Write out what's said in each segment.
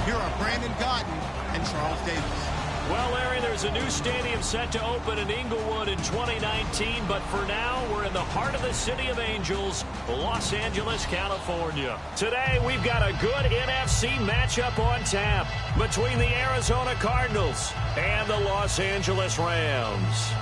Here are Brandon Gaudin and Charles Davis. Well, Larry, there's a new stadium set to open in Inglewood in 2019, but for now, we're in the heart of the City of Angels, Los Angeles, California. Today, we've got a good NFC matchup on tap between the Arizona Cardinals and the Los Angeles Rams.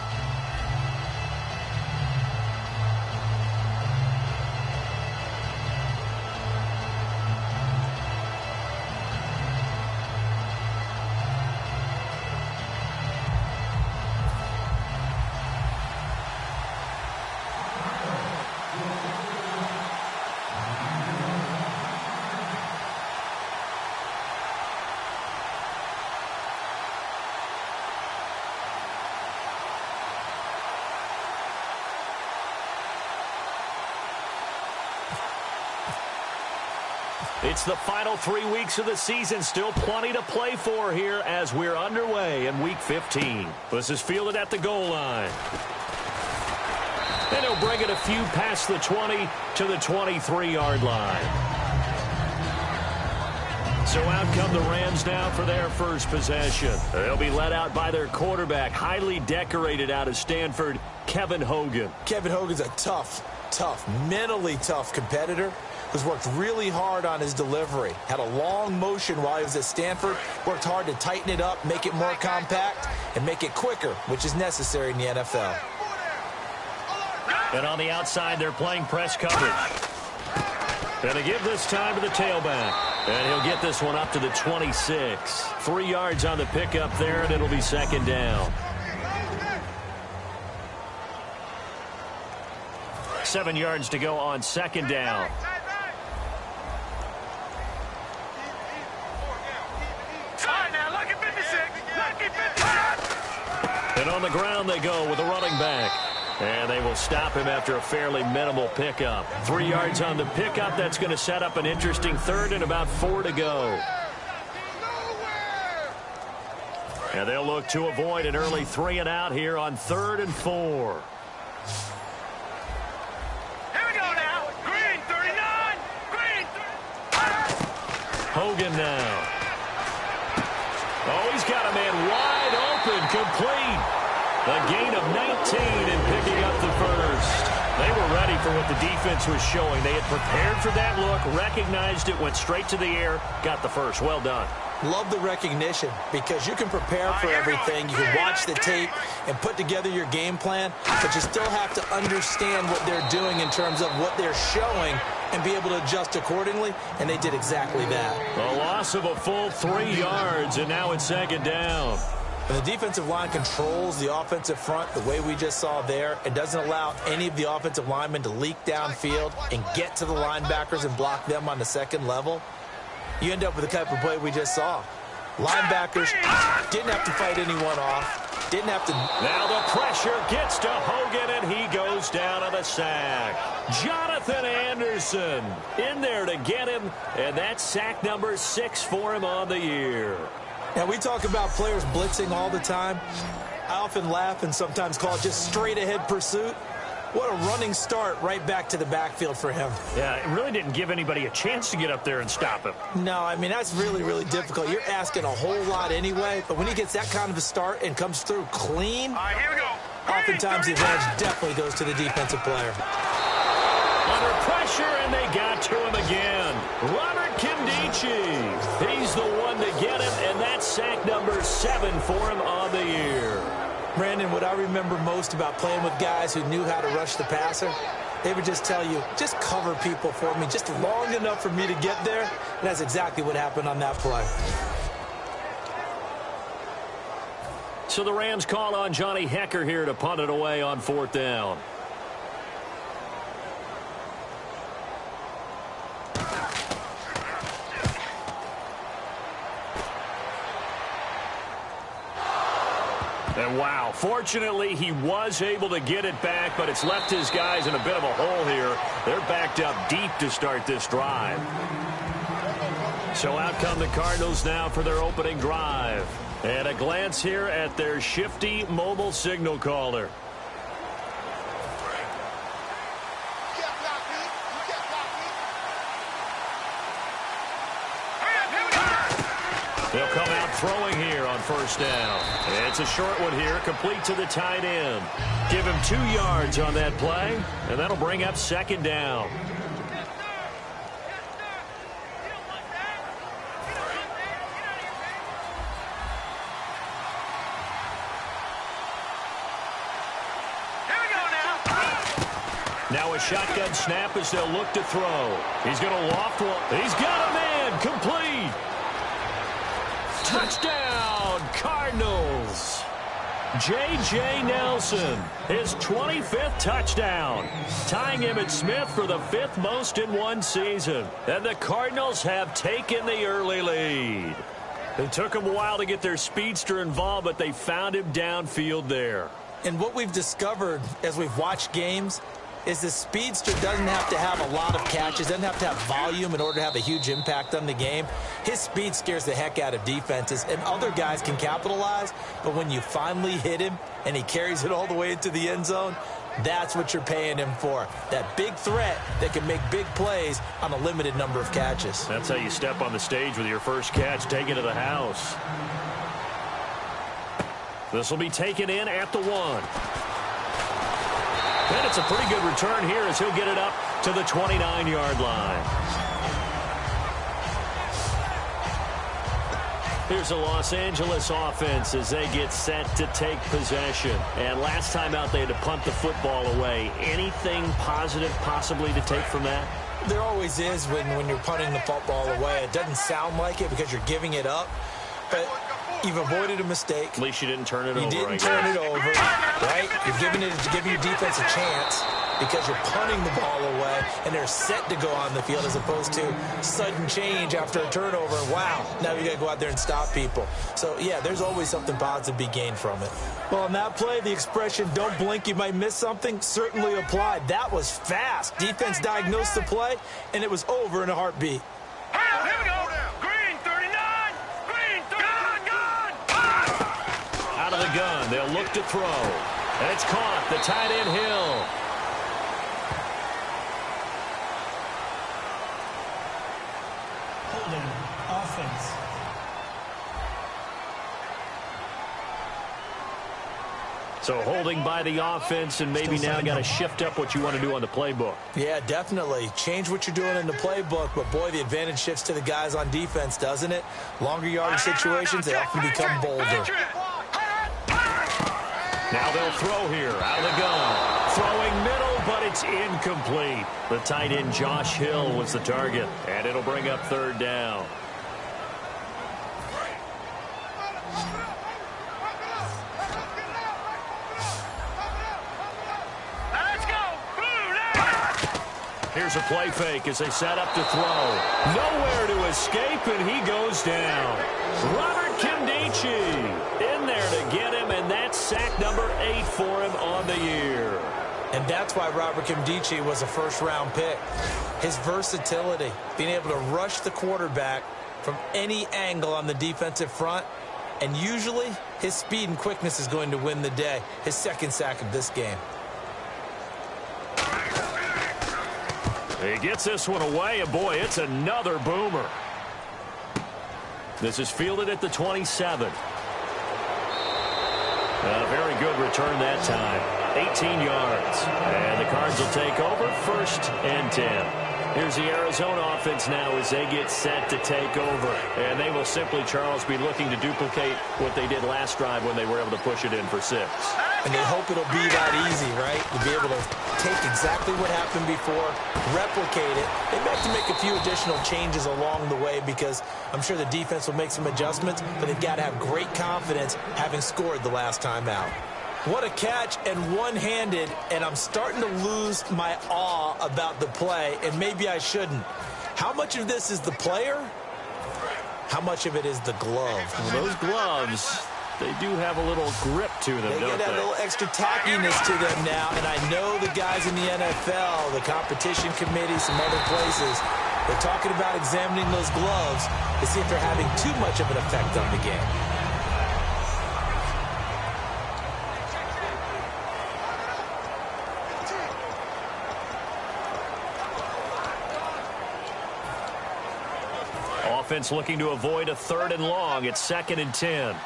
It's the final 3 weeks of the season. Still plenty to play for here as we're underway in Week 15. This is fielded at the goal line. And he'll bring it a few past the 20 to the 23-yard line. So out come the Rams now for their first possession. They'll be led out by their quarterback, highly decorated out of Stanford, Kevin Hogan. Kevin Hogan's a tough, mentally tough competitor who's worked really hard on his delivery. Had a long motion while he was at Stanford, worked hard to tighten it up, make it more compact, and make it quicker, which is necessary in the NFL. And on the outside, they're playing press coverage. And they give this time to the tailback. And he'll get this one up to the 26. 3 yards on the pickup there, and it'll be second down. 7 yards to go on second down. And on the ground they go with a running back. And they will stop him after a fairly minimal pickup. 3 yards on the pickup. That's going to set up an interesting third and about 4 to go. And they'll look to avoid an early 3 and out here on 3rd and 4. Here we go now. Green 39. Green 39. Hogan now. Oh, he's got a man wide open, complete. A gain of 19 and picking up the first. They were ready for what the defense was showing. They had prepared for that look, recognized it, went straight to the air, got the first. Well done. Love the recognition because you can prepare for everything. You can watch the tape and put together your game plan, but you still have to understand what they're doing in terms of what they're showing and be able to adjust accordingly, and they did exactly that. A loss of a full 3 yards, and now it's second down. When the defensive line controls the offensive front the way we just saw there, it doesn't allow any of the offensive linemen to leak downfield and get to the linebackers and block them on the second level. You end up with the type of play we just saw. Linebackers didn't have to fight anyone off. Didn't have to. Now the pressure gets to Hogan, and he goes down on the sack. Jonathan Anderson in there to get him, and that's sack number 6 for him on the year. Now, we talk about players blitzing all the time. I often laugh and sometimes call it just straight-ahead pursuit. What a running start right back to the backfield for him. Yeah, it really didn't give anybody a chance to get up there and stop him. No, I mean, that's really, really difficult. You're asking a whole lot anyway, but when he gets that kind of a start and comes through clean, All right, here we go. oftentimes the advantage definitely goes to the defensive player. Under pressure, and they got to him again. Robert Kimdichie. He's the one to get him, and that's sack number 7 for him on the year. Brandon, what I remember most about playing with guys who knew how to rush the passer, they would just tell you, just cover people for me, just long enough for me to get there. And that's exactly what happened on that play. So the Rams call on Johnny Hecker here to punt it away on 4th down. And wow, fortunately he was able to get it back, but it's left his guys in a bit of a hole here. They're backed up deep to start this drive. So out come the Cardinals now for their opening drive. And a glance here at their shifty mobile signal caller. They'll come out throwing here on first down. It's a short one here, complete to the tight end. Give him 2 yards on that play, and that'll bring up second down. Now a shotgun snap as they'll look to throw. He's going to loft one. He's got a man. Complete. Touchdown, Cardinals. J.J. Nelson, his 25th touchdown, tying Emmitt Smith for the 5th most in one season. And the Cardinals have taken the early lead. It took them a while to get their speedster involved, but they found him downfield there. And what we've discovered as we've watched games is the speedster doesn't have to have a lot of catches, doesn't have to have volume in order to have a huge impact on the game. His speed scares the heck out of defenses, and other guys can capitalize, but when you finally hit him and he carries it all the way into the end zone, that's what you're paying him for. That big threat that can make big plays on a limited number of catches. That's how you step on the stage with your first catch, take it to the house. This will be taken in at the 1. And it's a pretty good return here as he'll get it up to the 29-yard line. Here's a Los Angeles offense as they get set to take possession. And last time out, they had to punt the football away. Anything positive possibly to take from that? There always is when you're punting the football away. It doesn't sound like it because you're giving it up, but you've avoided a mistake. At least you didn't turn it over. You didn't turn it over, right? You're giving your defense a chance because you're punting the ball away, and they're set to go on the field as opposed to sudden change after a turnover. Wow, now you got to go out there and stop people. So, yeah, there's always something positive to be gained from it. Well, on that play, the expression, don't blink, you might miss something, certainly applied. That was fast. Defense diagnosed the play, and it was over in a heartbeat. Here we go. Green 39. Green 39. Out of the gun, they'll look to throw. And it's caught, the tight end Hill. Holding offense. So holding by the offense, and maybe now got to shift up what you want to do on the playbook. Yeah, definitely. Change what you're doing in the playbook, but boy, the advantage shifts to the guys on defense, doesn't it? Longer yardage situations, they often become bolder. Now they'll throw here, out of the gun. Throwing middle, but it's incomplete. The tight end Josh Hill was the target, and it'll bring up third down. Here's a play fake as they set up to throw. Nowhere to escape, and he goes down. Robert Kimdichie in there to get him, and that's sack number 8 for him on the year. And that's why Robert Kimdichie was a first-round pick. His versatility, being able to rush the quarterback from any angle on the defensive front, and usually his speed and quickness is going to win the day. His second sack of this game. He gets this one away, and boy, it's another boomer. This is fielded at the 27. A very good return that time. 18 yards. And the Cards will take over, 1st and 10. Here's the Arizona offense now as they get set to take over. And they will simply, Charles, be looking to duplicate what they did last drive when they were able to push it in for 6. And they hope it'll be that easy, right? To be able to take exactly what happened before, replicate it. They may have to make a few additional changes along the way because I'm sure the defense will make some adjustments, but they've got to have great confidence having scored the last time out. What a catch, and one-handed, and I'm starting to lose my awe about the play, and maybe I shouldn't. How much of this is the player? How much of it is the glove? Well, those gloves, they do have a little grip to them, They don't get that they? little extra tackiness to them now, and I know the guys in the NFL, the competition committee, some other places, they're talking about examining those gloves to see if they're having too much of an effect on the game. offense looking to avoid a 3rd and long. It's 2nd and 10. All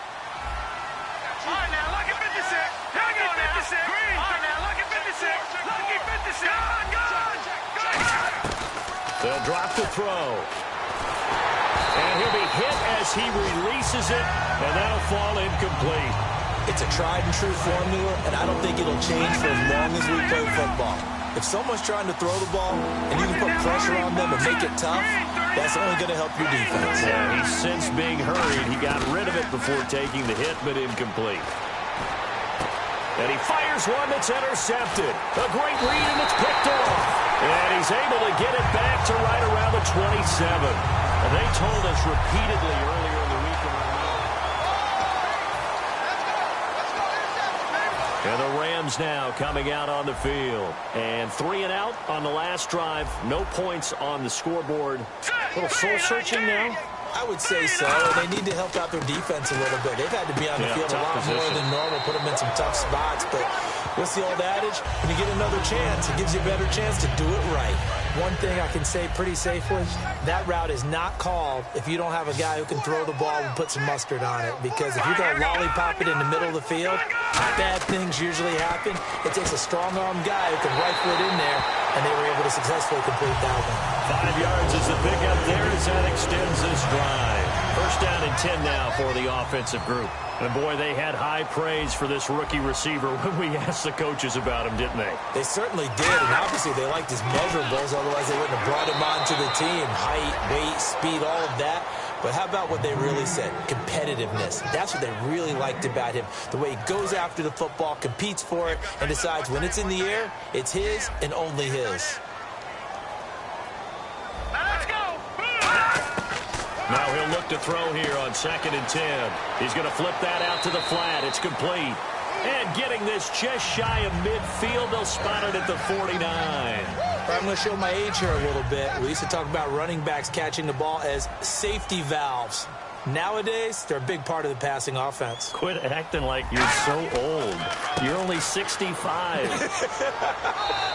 right, now, lucky 56. Lucky 56. Green. All right, now, lucky 56. Lucky 56. They'll drop the throw. And he'll be hit as he releases it, and that'll fall incomplete. It's a tried-and-true formula, and I don't think it'll change for as long as we play football. If someone's trying to throw the ball and you can put pressure on them and make it tough, that's only going to help your defense. Yeah, he's since being hurried. He got rid of it before taking the hit, but incomplete. And he fires one that's intercepted. A great read, and it's picked off. And he's able to get it back to right around the 27. And they told us repeatedly earlier in the week. And the Rams now coming out on the field. And 3 and out on the last drive. No points on the scoreboard. A little soul-searching now. I would say so. They need to help out their defense a little bit. They've had to be on the field a lot more than normal, put them in some tough spots. But what's the old adage? When you get another chance, it gives you a better chance to do it right. One thing I can say pretty safely, that route is not called if you don't have a guy who can throw the ball and put some mustard on it. Because if you're going to lollipop it in the middle of the field, bad things usually happen. It takes a strong-arm guy who can rifle it in there, and they were able to successfully complete that one. 5 yards is the pickup there as that extends this drive. 1st down and 10 now for the offensive group. And, boy, they had high praise for this rookie receiver when we asked the coaches about him, didn't they? They certainly did, and obviously they liked his measurables, otherwise they wouldn't have brought him onto the team. Height, weight, speed, all of that. But how about what they really said? Competitiveness. That's what they really liked about him. The way he goes after the football, competes for it, and decides when it's in the air, it's his and only his. Now he'll look to throw here on 2nd and 10. He's going to flip that out to the flat. It's complete. And getting this just shy of midfield, they'll spot it at the 49. I'm going to show my age here a little bit. We used to talk about running backs catching the ball as safety valves. Nowadays, they're a big part of the passing offense. Quit acting like you're so old. You're only 65.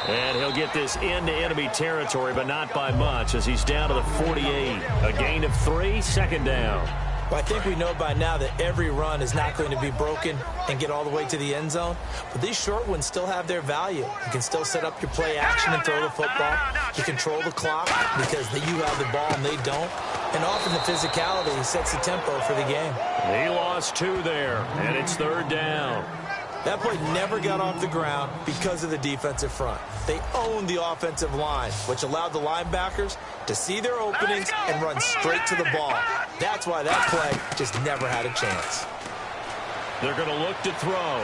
And he'll get this into enemy territory, but not by much, as he's down to the 48. A gain of 3, 2nd down. Well, I think we know by now that every run is not going to be broken and get all the way to the end zone. But these short ones still have their value. You can still set up your play action and throw the football. You control the clock because you have the ball and they don't. And often the physicality sets the tempo for the game. He lost 2 there, and it's 3rd down. That play never got off the ground because of the defensive front. They owned the offensive line, which allowed the linebackers to see their openings and run straight to the ball. That's why that play just never had a chance. They're going to look to throw.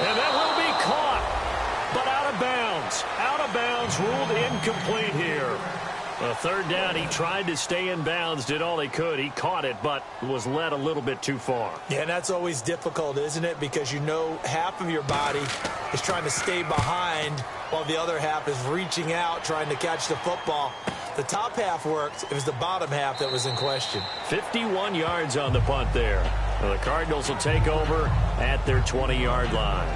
And that will be caught, but out of bounds. Out of bounds, ruled incomplete here. A 3rd down, he tried to stay in bounds, did all he could. He caught it, but was led a little bit too far. Yeah, and that's always difficult, isn't it? Because you know half of your body is trying to stay behind while the other half is reaching out, trying to catch the football. The top half worked. It was the bottom half that was in question. 51 yards on the punt there. Well, the Cardinals will take over at their 20-yard line.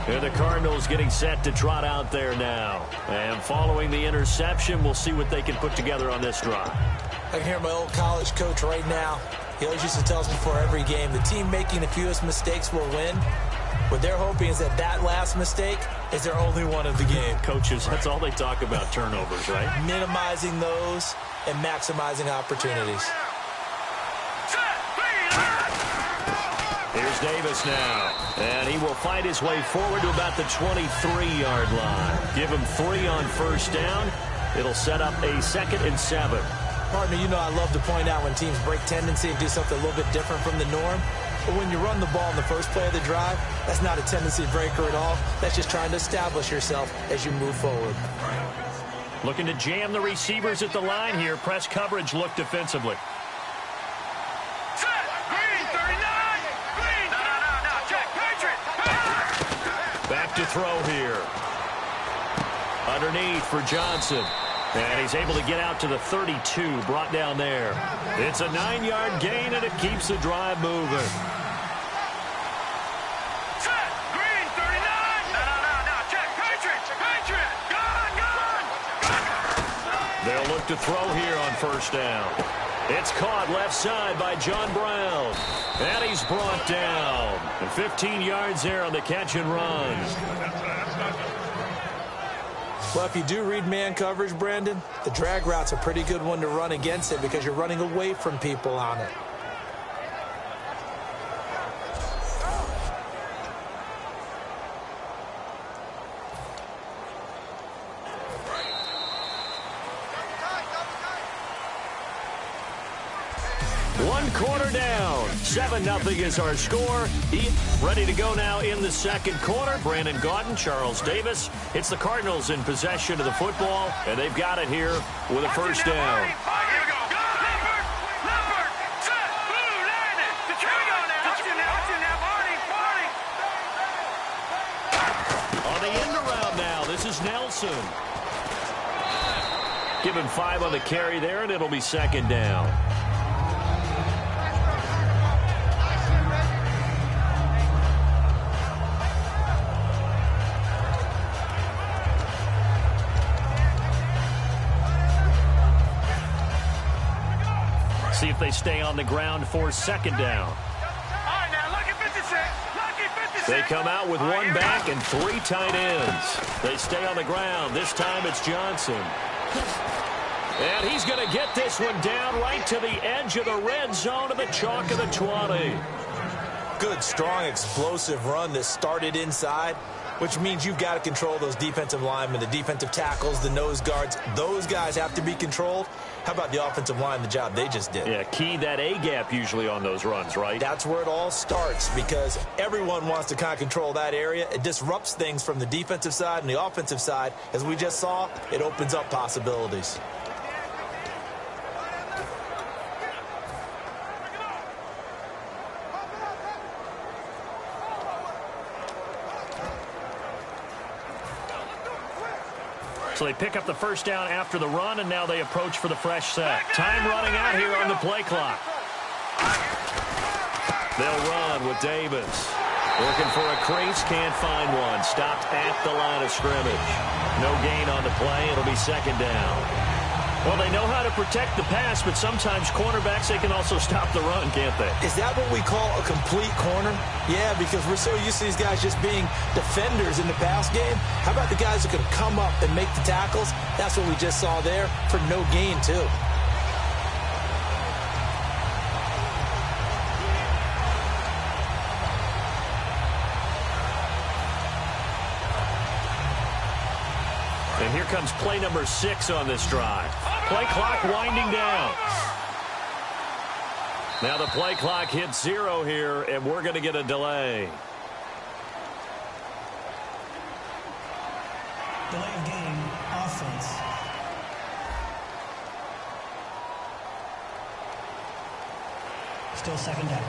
And the Cardinals getting set to trot out there now. And following the interception, we'll see what they can put together on this drive. I can hear my old college coach right now. He always used to tell us before every game, the team making the fewest mistakes will win. What they're hoping is that that last mistake is their only one of the game. Coaches, that's all they talk about, turnovers, right? Minimizing those and maximizing opportunities. Here's Davis now, and he will fight his way forward to about the 23-yard line. Give him 3 on 1st down. It'll set up a 2nd and 7. Partner, you know I love to point out when teams break tendency and do something a little bit different from the norm. But when you run the ball in the first play of the drive, that's not a tendency breaker at all. That's just trying to establish yourself as you move forward. Looking to jam the receivers at the line here. Press coverage look defensively. Back to throw here. Underneath for Johnson. And he's able to get out to the 32, brought down there. It's a 9-yard gain, and it keeps the drive moving. Green, 39. No, check. Patriot. Gone. They'll look look to throw here on first down. It's caught left side by John Brown. And he's brought down. And 15 yards there on the catch and run. Well, if you do read man coverage, Brandon, the drag route's a pretty good one to run against it because you're running away from people on it. One quarter down. 7-0 is our score. Ready to go now in the second quarter. Brandon Gaudin, Charles Davis. It's the Cardinals in possession of the football, and they've got it here with a first down. On the end around now, this is Nelson. Give him 5 on the carry there, and it'll be second down. See if they stay on the ground for second down. They come out with one back and 3 tight ends. They stay on the ground. This time it's Johnson. And he's going to get this one down right to the edge of the red zone of the chalk of the 20. Good, strong, explosive run that started inside, which means you've got to control those defensive linemen, the defensive tackles, the nose guards. Those guys have to be controlled. How about the offensive line, the job they just did? Yeah, key that A-gap usually on those runs, right? That's where it all starts because everyone wants to kind of control that area. It disrupts things from the defensive side and the offensive side. As we just saw, it opens up possibilities. So they pick up the first down after the run, and now they approach for the fresh set. Time running out here on the play clock. They'll run with Davis. Looking for a crease, can't find one. Stopped at the line of scrimmage. No gain on the play. It'll be second down. Well, they know how to protect the pass, but sometimes cornerbacks, they can also stop the run, can't they? Is that what we call a complete corner? Yeah, because we're so used to these guys just being defenders in the pass game. How about the guys who can come up and make the tackles? That's what we just saw there for no gain, too. And here comes play number 6 on this drive. Play clock winding down. Now the play clock hits 0 here, and we're going to get a delay. Delay of game, offense. Still second down.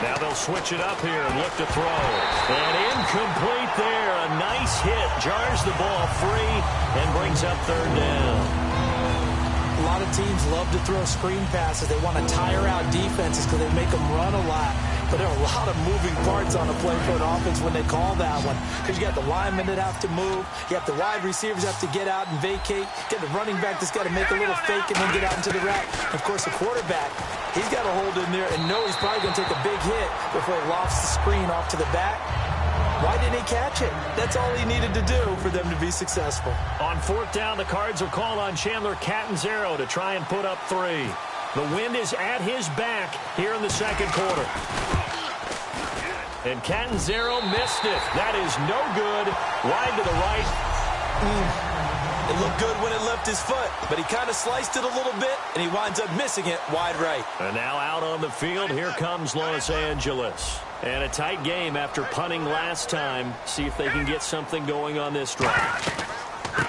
Now they'll switch it up here and look to throw. And incomplete there. A nice hit. Jars the ball free and brings up third down. A lot of teams love to throw screen passes. They want to tire out defenses because they make them run a lot. But there are a lot of moving parts on a play for an offense when they call that one. Because you got the linemen that have to move. You have the wide receivers have to get out and vacate. You got the running back that's got to make a little fake and then get out into the route. And of course, the quarterback, he's got to hold in there and know he's probably going to take a big hit before he lofts the screen off to the back. Why didn't he catch it? That's all he needed to do for them to be successful. On fourth down, the Cards will call on Chandler Catanzaro to try and put up 3. The wind is at his back here in the second quarter. And Catanzaro missed it. That is no good. Wide to the right. It looked good when it left his foot, but he kind of sliced it a little bit, and he winds up missing it wide right. And now out on the field, here comes Los Angeles. And a tight game after punting last time. See if they can get something going on this drive.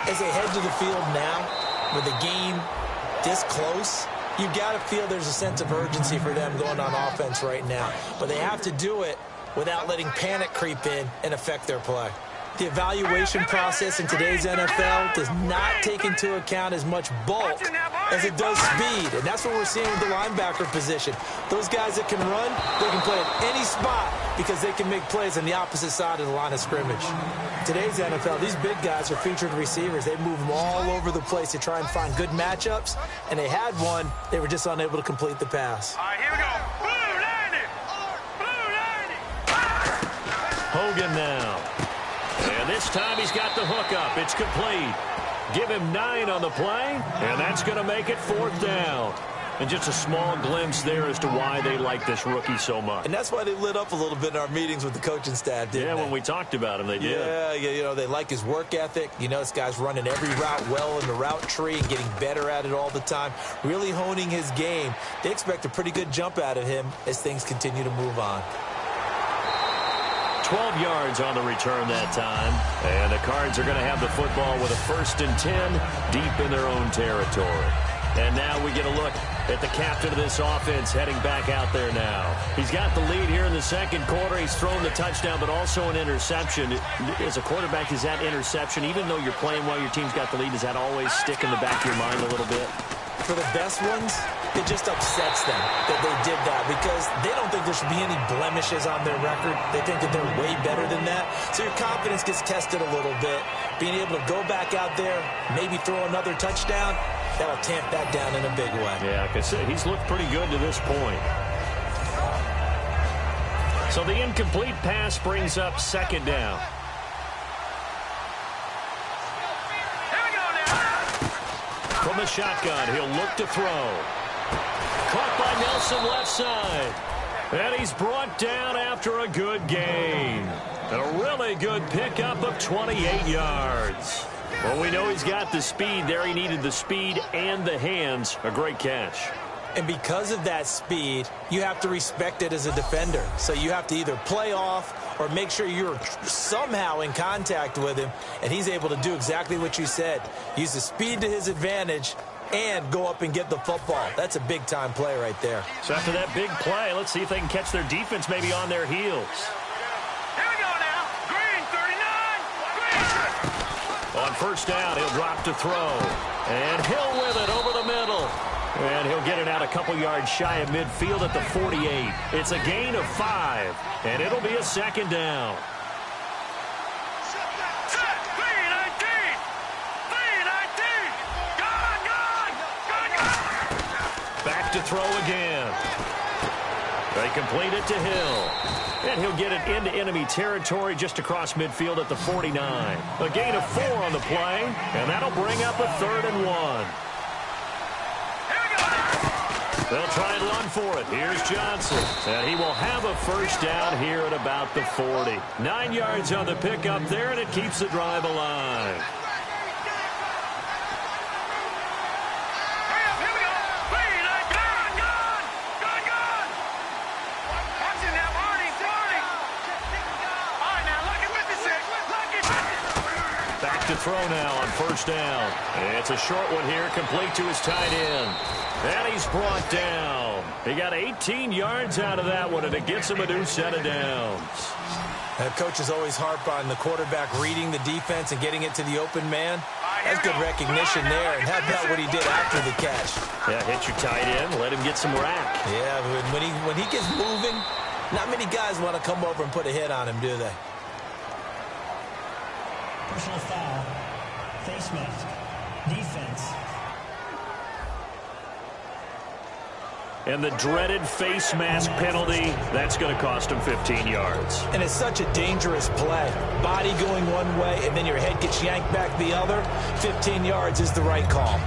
As they head to the field now, with the game this close, you've got to feel there's a sense of urgency for them going on offense right now. But they have to do it without letting panic creep in and affect their play. The evaluation process in today's NFL does not take into account as much bulk as it does speed, and that's what we're seeing with the linebacker position. Those guys that can run, they can play at any spot because they can make plays on the opposite side of the line of scrimmage. Today's NFL, these big guys are featured receivers. They move them all over the place to try and find good matchups, and they had one. They were just unable to complete the pass. All right, here we go. Blue 90. Blue 90. Hogan now. And this time he's got the hook up. It's complete. Give him 9 on the play, and that's going to make it 4th down. And just a small glimpse there as to why they like this rookie so much. And that's why they lit up a little bit in our meetings with the coaching staff, didn't they? When we talked about him, they did. Yeah, you know, they like his work ethic. You know, this guy's running every route well in the route tree and getting better at it all the time, really honing his game. They expect a pretty good jump out of him as things continue to move on. 12 yards on the return that time. And the Cards are going to have the football with a 1st and 10 deep in their own territory. And now we get a look at the captain of this offense heading back out there now. He's got the lead here in the second quarter. He's thrown the touchdown, but also an interception. As a quarterback, is that interception, even though you're playing while your team's got the lead, does that always stick in the back of your mind a little bit? For the best ones, it just upsets them that they did that because they don't think there should be any blemishes on their record. They think that they're way better than that. So your confidence gets tested a little bit. Being able to go back out there, maybe throw another touchdown, that'll tamp that down in a big way. Yeah, like I said, he's looked pretty good to this point. So the incomplete pass brings up 2nd down. From the shotgun, he'll look to throw. Caught by Nelson left side. And he's brought down after a good gain. A really good pickup of 28 yards. Well, we know he's got the speed there. He needed the speed and the hands. A great catch. And because of that speed, you have to respect it as a defender. So you have to either play off or make sure you're somehow in contact with him, and he's able to do exactly what you said. Use the speed to his advantage and go up and get the football. That's a big-time play right there. So after that big play, let's see if they can catch their defense maybe on their heels. Here we go now. Green 39. Green. On 1st down, he'll drop to throw. And Hill with it over the middle. And he'll get it out a couple yards shy of midfield at the 48. It's a gain of 5, and it'll be a 2nd down. Back to throw again. They complete it to Hill. And he'll get it into enemy territory just across midfield at the 49. A gain of 4 on the play, and that'll bring up a 3rd and 1. They'll try and run for it. Here's Johnson. And he will have a 1st down here at about the 40. 9 yards on the pickup there, and it keeps the drive alive. Back to throw now on 1st down. It's a short one here, complete to his tight end. And he's brought down. He got 18 yards out of that one, and it gets him a new set of downs. Coaches always harp on the quarterback reading the defense and getting it to the open man. That's good recognition there. And how about what he did after the catch? Yeah, hit your tight end, let him get some rack. Yeah, when he gets moving, not many guys want to come over and put a hit on him, do they? Personal foul. Face mask. Defense. And the dreaded face mask penalty, that's going to cost him 15 yards. And it's such a dangerous play. Body going one way, and then your head gets yanked back the other. 15 yards is the right call.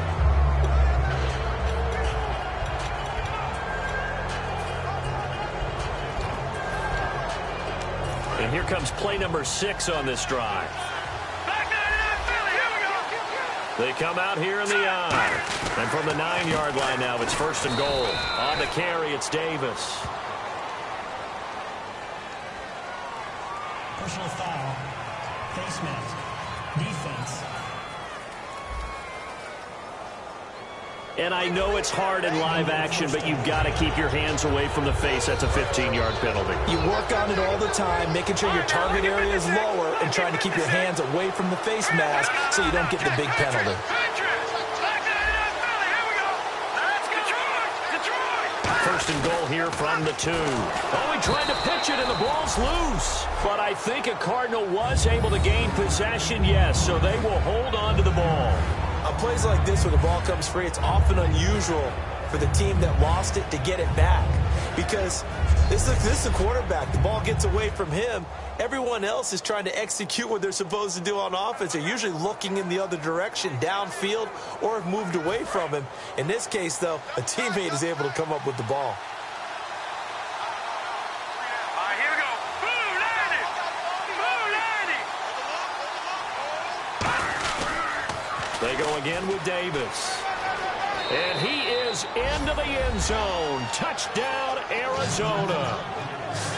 And here comes play number 6 on this drive. They come out here in the eye. And from the 9-yard line now, it's 1st and goal. On the carry, it's Davis. Personal foul. Face mask. Defense. And I know it's hard in live action, but you've got to keep your hands away from the face. That's a 15-yard penalty. You work on it all the time, making sure your target area is lower and trying to keep your hands away from the face mask so you don't get the big penalty. First and goal here from the 2. Oh, he tried to pitch it, and the ball's loose. But I think a Cardinal was able to gain possession, yes, so they will hold on to the ball. On plays like this where the ball comes free, it's often unusual for the team that lost it to get it back. Because this is the quarterback. The ball gets away from him. Everyone else is trying to execute what they're supposed to do on offense. They're usually looking in the other direction, downfield, or have moved away from him. In this case, though, a teammate is able to come up with the ball. All right, here we go. Boom, landed. Boom, landed. They go again with Davis. And he is into the end zone. Touchdown, Arizona.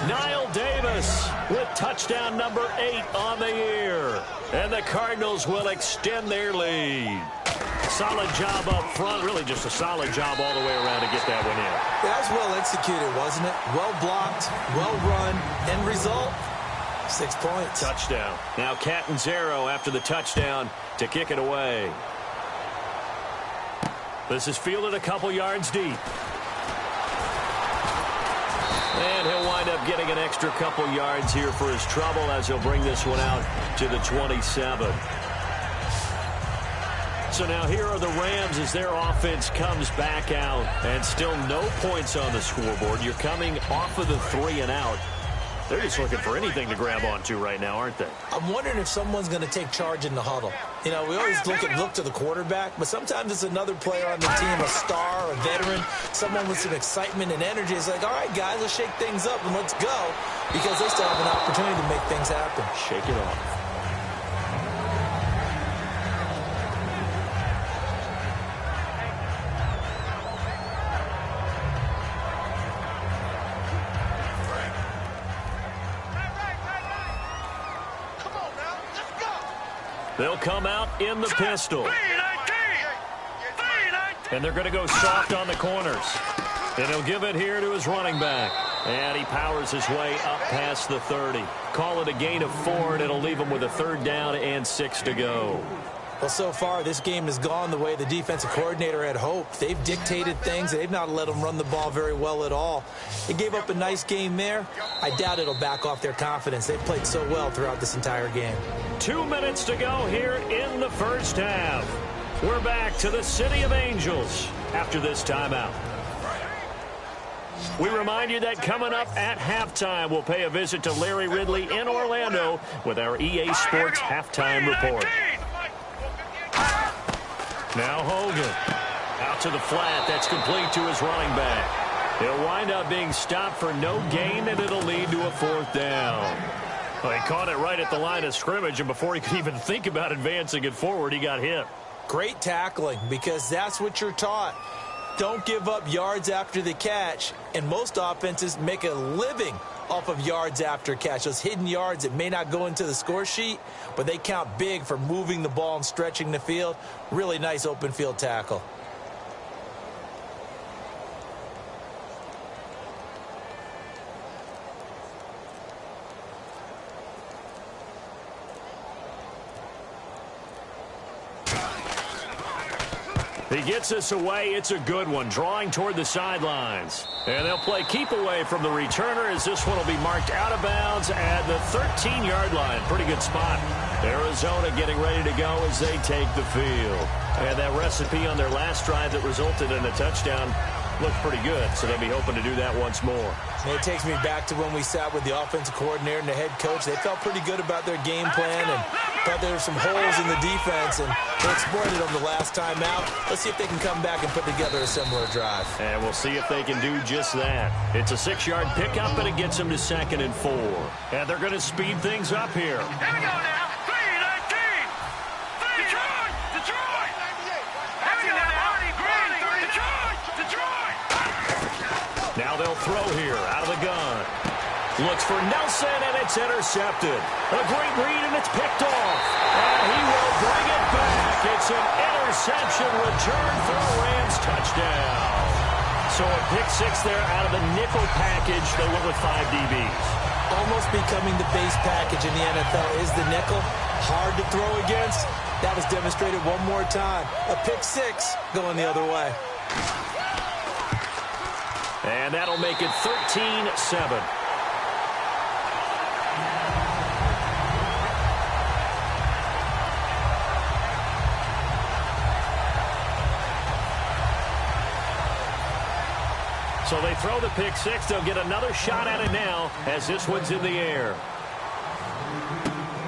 Niall Davis with touchdown number 8 on the year. And the Cardinals will extend their lead. Solid job up front. Really just a solid job all the way around to get that one in. That was well executed, wasn't it? Well blocked, well run. End result, 6 points. Touchdown. Now Catanzaro after the touchdown to kick it away. This is fielded a couple yards deep. And he'll wind up getting an extra couple yards here for his trouble as he'll bring this one out to the 27. So now here are the Rams as their offense comes back out. And still no points on the scoreboard. You're coming off of the 3 and out. They're just looking for anything to grab onto right now, aren't they? I'm wondering if someone's going to take charge in the huddle. You know, we always look to the quarterback, but sometimes it's another player on the team, a star, a veteran, someone with some excitement and energy. It's like, all right, guys, let's shake things up and let's go, because they still have an opportunity to make things happen. Shake it off. They'll come out in the pistol. And they're going to go soft on the corners. And he'll give it here to his running back. And he powers his way up past the 30. Call it a gain of 4, and it'll leave him with a 3rd down and 6 to go. Well, so far, this game has gone the way the defensive coordinator had hoped. They've dictated things. They've not let them run the ball very well at all. They gave up a nice game there. I doubt it'll back off their confidence. They've played so well throughout this entire game. 2 minutes to go here in the first half. We're back to the City of Angels after this timeout. We remind you that coming up at halftime, we'll pay a visit to Larry Ridley in Orlando with our EA Sports halftime report. Now Hogan out to the flat. That's complete to his running back. He'll wind up being stopped for no gain, and it'll lead to a 4th down. Well, he caught it right at the line of scrimmage, and before he could even think about advancing it forward, he got hit. Great tackling, because that's what you're taught. Don't give up yards after the catch, and most offenses make a living off of yards after catch. Those hidden yards that may not go into the score sheet, but they count big for moving the ball and stretching the field. Really nice open field tackle. He gets this away. It's a good one, drawing toward the sidelines. And they'll play keep away from the returner as this one will be marked out of bounds at the 13-yard line. Pretty good spot. Arizona getting ready to go as they take the field. And that recipe on their last drive that resulted in a touchdown looked pretty good, so they'll be hoping to do that once more. And it takes me back to when we sat with the offensive coordinator and the head coach. They felt pretty good about their game plan and thought there were some holes in the defense, and they exploited them the last time out. Let's see if they can come back and put together a similar drive. And we'll see if they can do just that. It's a 6-yard pickup, and it gets them to 2nd and 4. And they're going to speed things up here. Here we go now. 3-19. Detroit. Detroit. Here we go now. Detroit. Now they'll throw here out of the gun. Looks for Nelson, and it's intercepted. A great read, and it's picked off. And he will bring it back. It's an interception return for a Rams touchdown. So a pick 6 there out of the nickel package. They went with 5 DBs. Almost becoming the base package in the NFL is the nickel. Hard to throw against. That was demonstrated one more time. A pick 6 going the other way. And that'll make it 13-7. So they throw the pick six. They'll get another shot at it now as this one's in the air.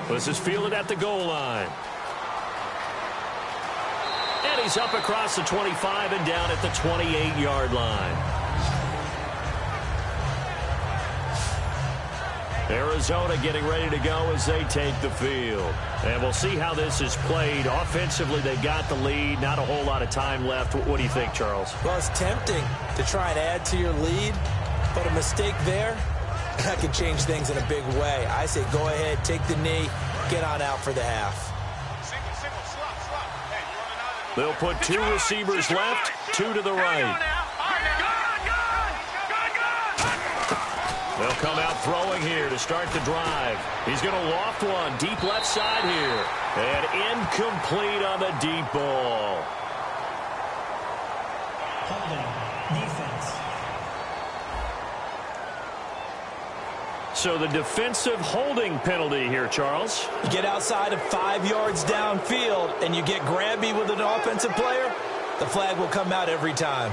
This is fielded at the goal line. And he's up across the 25 and down at the 28-yard line. Arizona getting ready to go as they take the field. And we'll see how this is played. Offensively, they got the lead. Not a whole lot of time left. What do you think, Charles? Well, it's tempting to try and add to your lead, but a mistake there, that can change things in a big way. I say go ahead, take the knee, get on out for the half. They'll put two receivers left, two to the right. They'll come out throwing here to start the drive. He's going to loft one deep left side here. And incomplete on the deep ball. Holding. Defense. So the defensive holding penalty here, Charles. You get outside of 5 yards downfield and you get grabby with an offensive player, the flag will come out every time.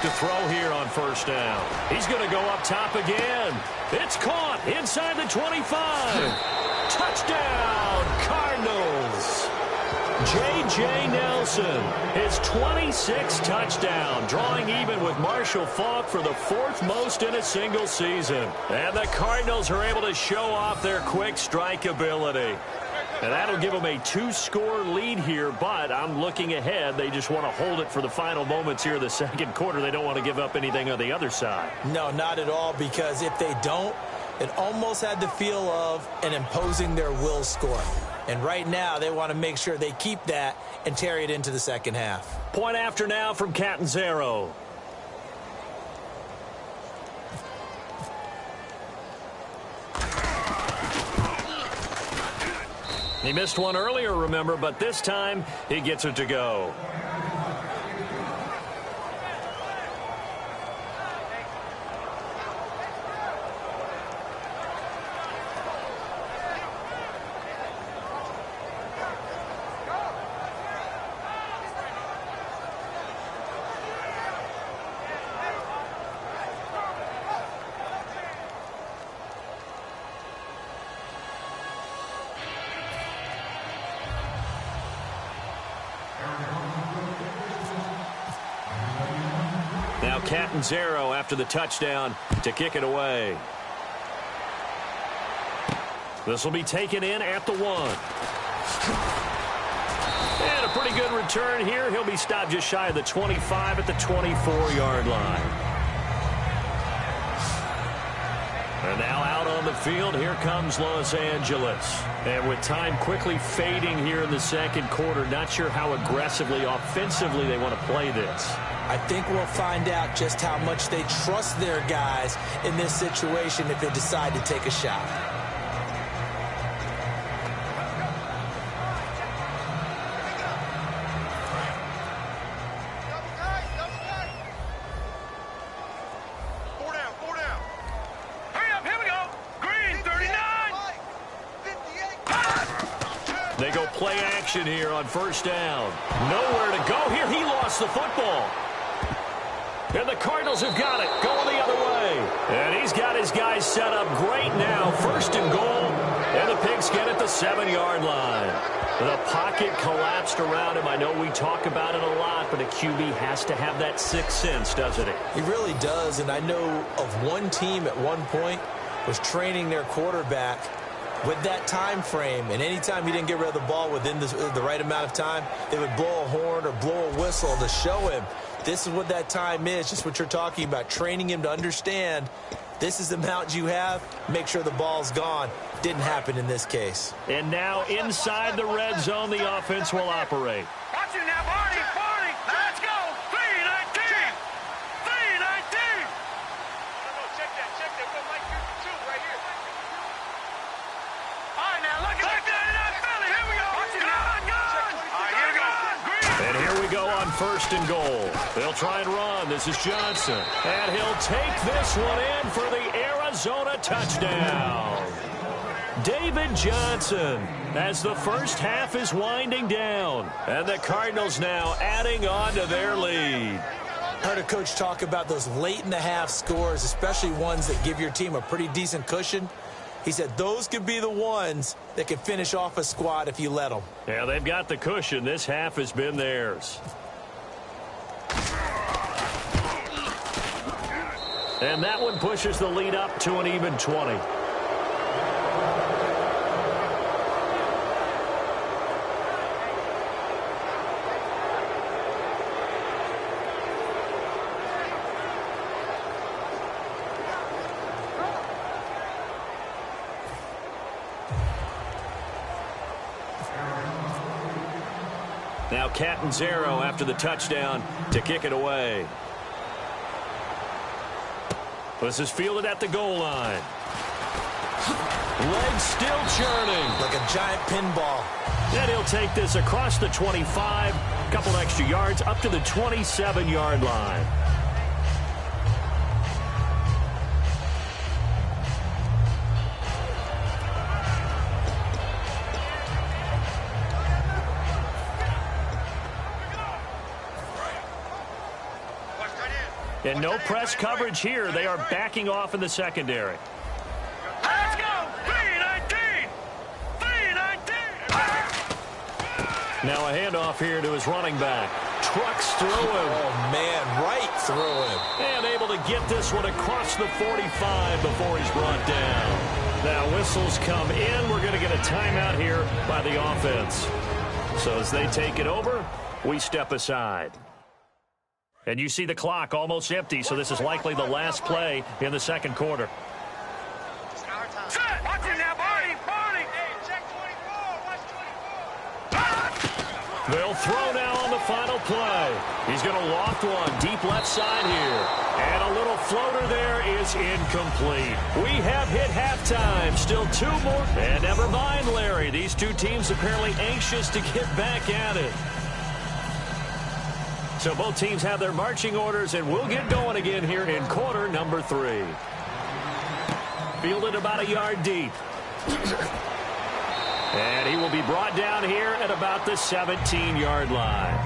To throw here on first down. He's going to go up top again. It's caught inside the 25. Touchdown, Cardinals. J.J. Nelson, his 26th touchdown, drawing even with Marshall Faulk for the fourth most in a single season. And the Cardinals are able to show off their quick strike ability. And that'll give them a 2-score lead here, but I'm looking ahead. They just want to hold it for the final moments here of the second quarter. They don't want to give up anything on the other side. No, not at all, because if they don't, it almost had the feel of an imposing their will score. And right now, they want to make sure they keep that and carry it into the second half. Point after now from Catanzaro. He missed one earlier, remember, but this time he gets it to go. Now Catanzaro after the touchdown to kick it away. This will be taken in at the 1. And a pretty good return here. He'll be stopped just shy of the 25 at the 24-yard line. And now out on the field, here comes Los Angeles. And with time quickly fading here in the second quarter, not sure how aggressively, offensively they want to play this. I think we'll find out just how much they trust their guys in this situation if they decide to take a shot. They go play action here on first down. Nowhere to go here. He lost the football. And the Cardinals have got it, going the other way. And he's got his guys set up great now. First and goal, and the Pigs get it the 7-yard line. The pocket collapsed around him. I know we talk about it a lot, but a QB has to have that sixth sense, doesn't it? He really does, and I know of one team at one point was training their quarterback with that time frame, and anytime he didn't get rid of the ball within the right amount of time, they would blow a horn or blow a whistle to show him this is what that time is, just what you're talking about, training him to understand this is the amount you have, make sure the ball's gone. Didn't happen in this case. And now inside the red zone, the offense will operate. Watch it now, Barney, Barney, let's go, 3-19, 3-19. Check that, we'll make first and goal. They'll try and run. This is Johnson. And he'll take this one in for the Arizona touchdown. David Johnson, as the first half is winding down. And the Cardinals now adding on to their lead. Heard a coach talk about those late-in-the-half scores, especially ones that give your team a pretty decent cushion. He said those could be the ones that can finish off a squad if you let them. Yeah, they've got the cushion. This half has been theirs. And that one pushes the lead up to an even 20. Now Catanzaro after the touchdown to kick it away. This is fielded at the goal line. Legs still churning. Like a giant pinball. And he'll take this across the 25, a couple extra yards, up to the 27-yard line. And no press coverage here. They are backing off in the secondary. Let's go! 3-19! 3-19! Now a handoff here to his running back. Trucks through him. Oh, man, right through him. And able to get this one across the 45 before he's brought down. Now whistles come in. We're going to get a timeout here by the offense. So as they take it over, we step aside. And you see the clock almost empty, so this is likely the last play in the second quarter. Set! Watch it now, Barney! Barney! Hey, check 24! They'll throw now on the final play. He's going to loft one deep left side here. And a little floater there is incomplete. We have hit halftime. Still two more. And never mind, Larry. These two teams apparently anxious to get back at it. So both teams have their marching orders, and we'll get going again here in quarter number 3. Fielded about a yard deep. And he will be brought down here at about the 17-yard line.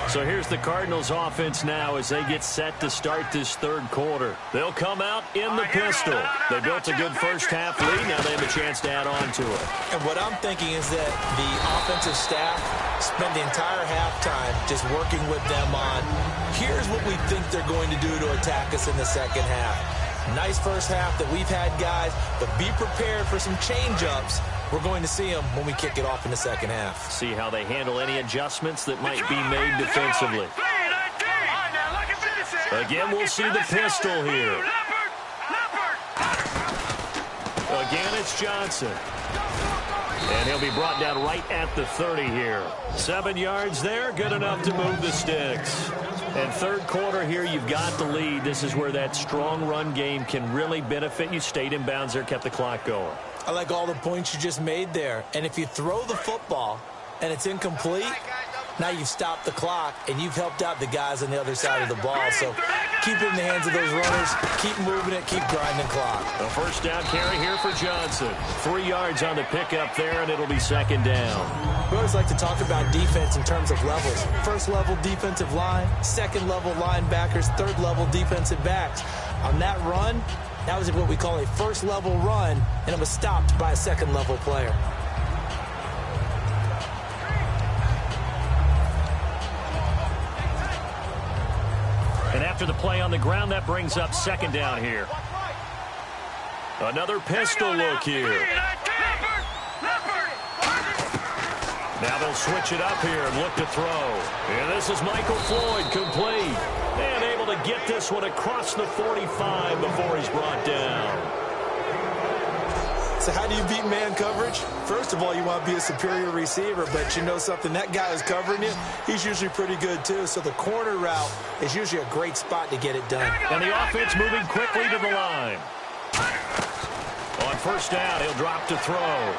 So here's the Cardinals offense now as they get set to start this third quarter. They'll come out in the pistol. They built a good first half lead. Now they have a chance to add on to it. And what I'm thinking is that the offensive staff spent the entire halftime just working with them on, here's what we think they're going to do to attack us in the second half. Nice first half that we've had, guys, but be prepared for some change-ups. We're going to see them when we kick it off in the second half. See how they handle any adjustments that might be made defensively. Again, we'll see the pistol here. Again, it's Johnson. And he'll be brought down right at the 30 here. 7 yards there, good enough to move the sticks. And third quarter here, you've got the lead. This is where that strong run game can really benefit you. Stayed in bounds there, kept the clock going. I like all the points you just made there. And if you throw the football and it's incomplete, now you've stopped the clock and you've helped out the guys on the other side of the ball. So keep it in the hands of those runners. Keep moving it. Keep grinding clock. A first down carry here for Johnson. 3 yards on the pickup there, and it'll be second down. We always like to talk about defense in terms of levels. First level defensive line, second level linebackers, third level defensive backs. On that run, that was what we call a first level run, and it was stopped by a second level player. And after the play on the ground, that brings up second down here. Another pistol look here. Now they'll switch it up here and look to throw. And this is Michael Floyd, complete. And able to get this one across the 45 before he's brought down. So how do you beat man coverage? First of all, you want to be a superior receiver, but you know something, that guy who's covering you, he's usually pretty good too. So the corner route is usually a great spot to get it done. And the offense moving quickly to the line. On first down, he'll drop to throw.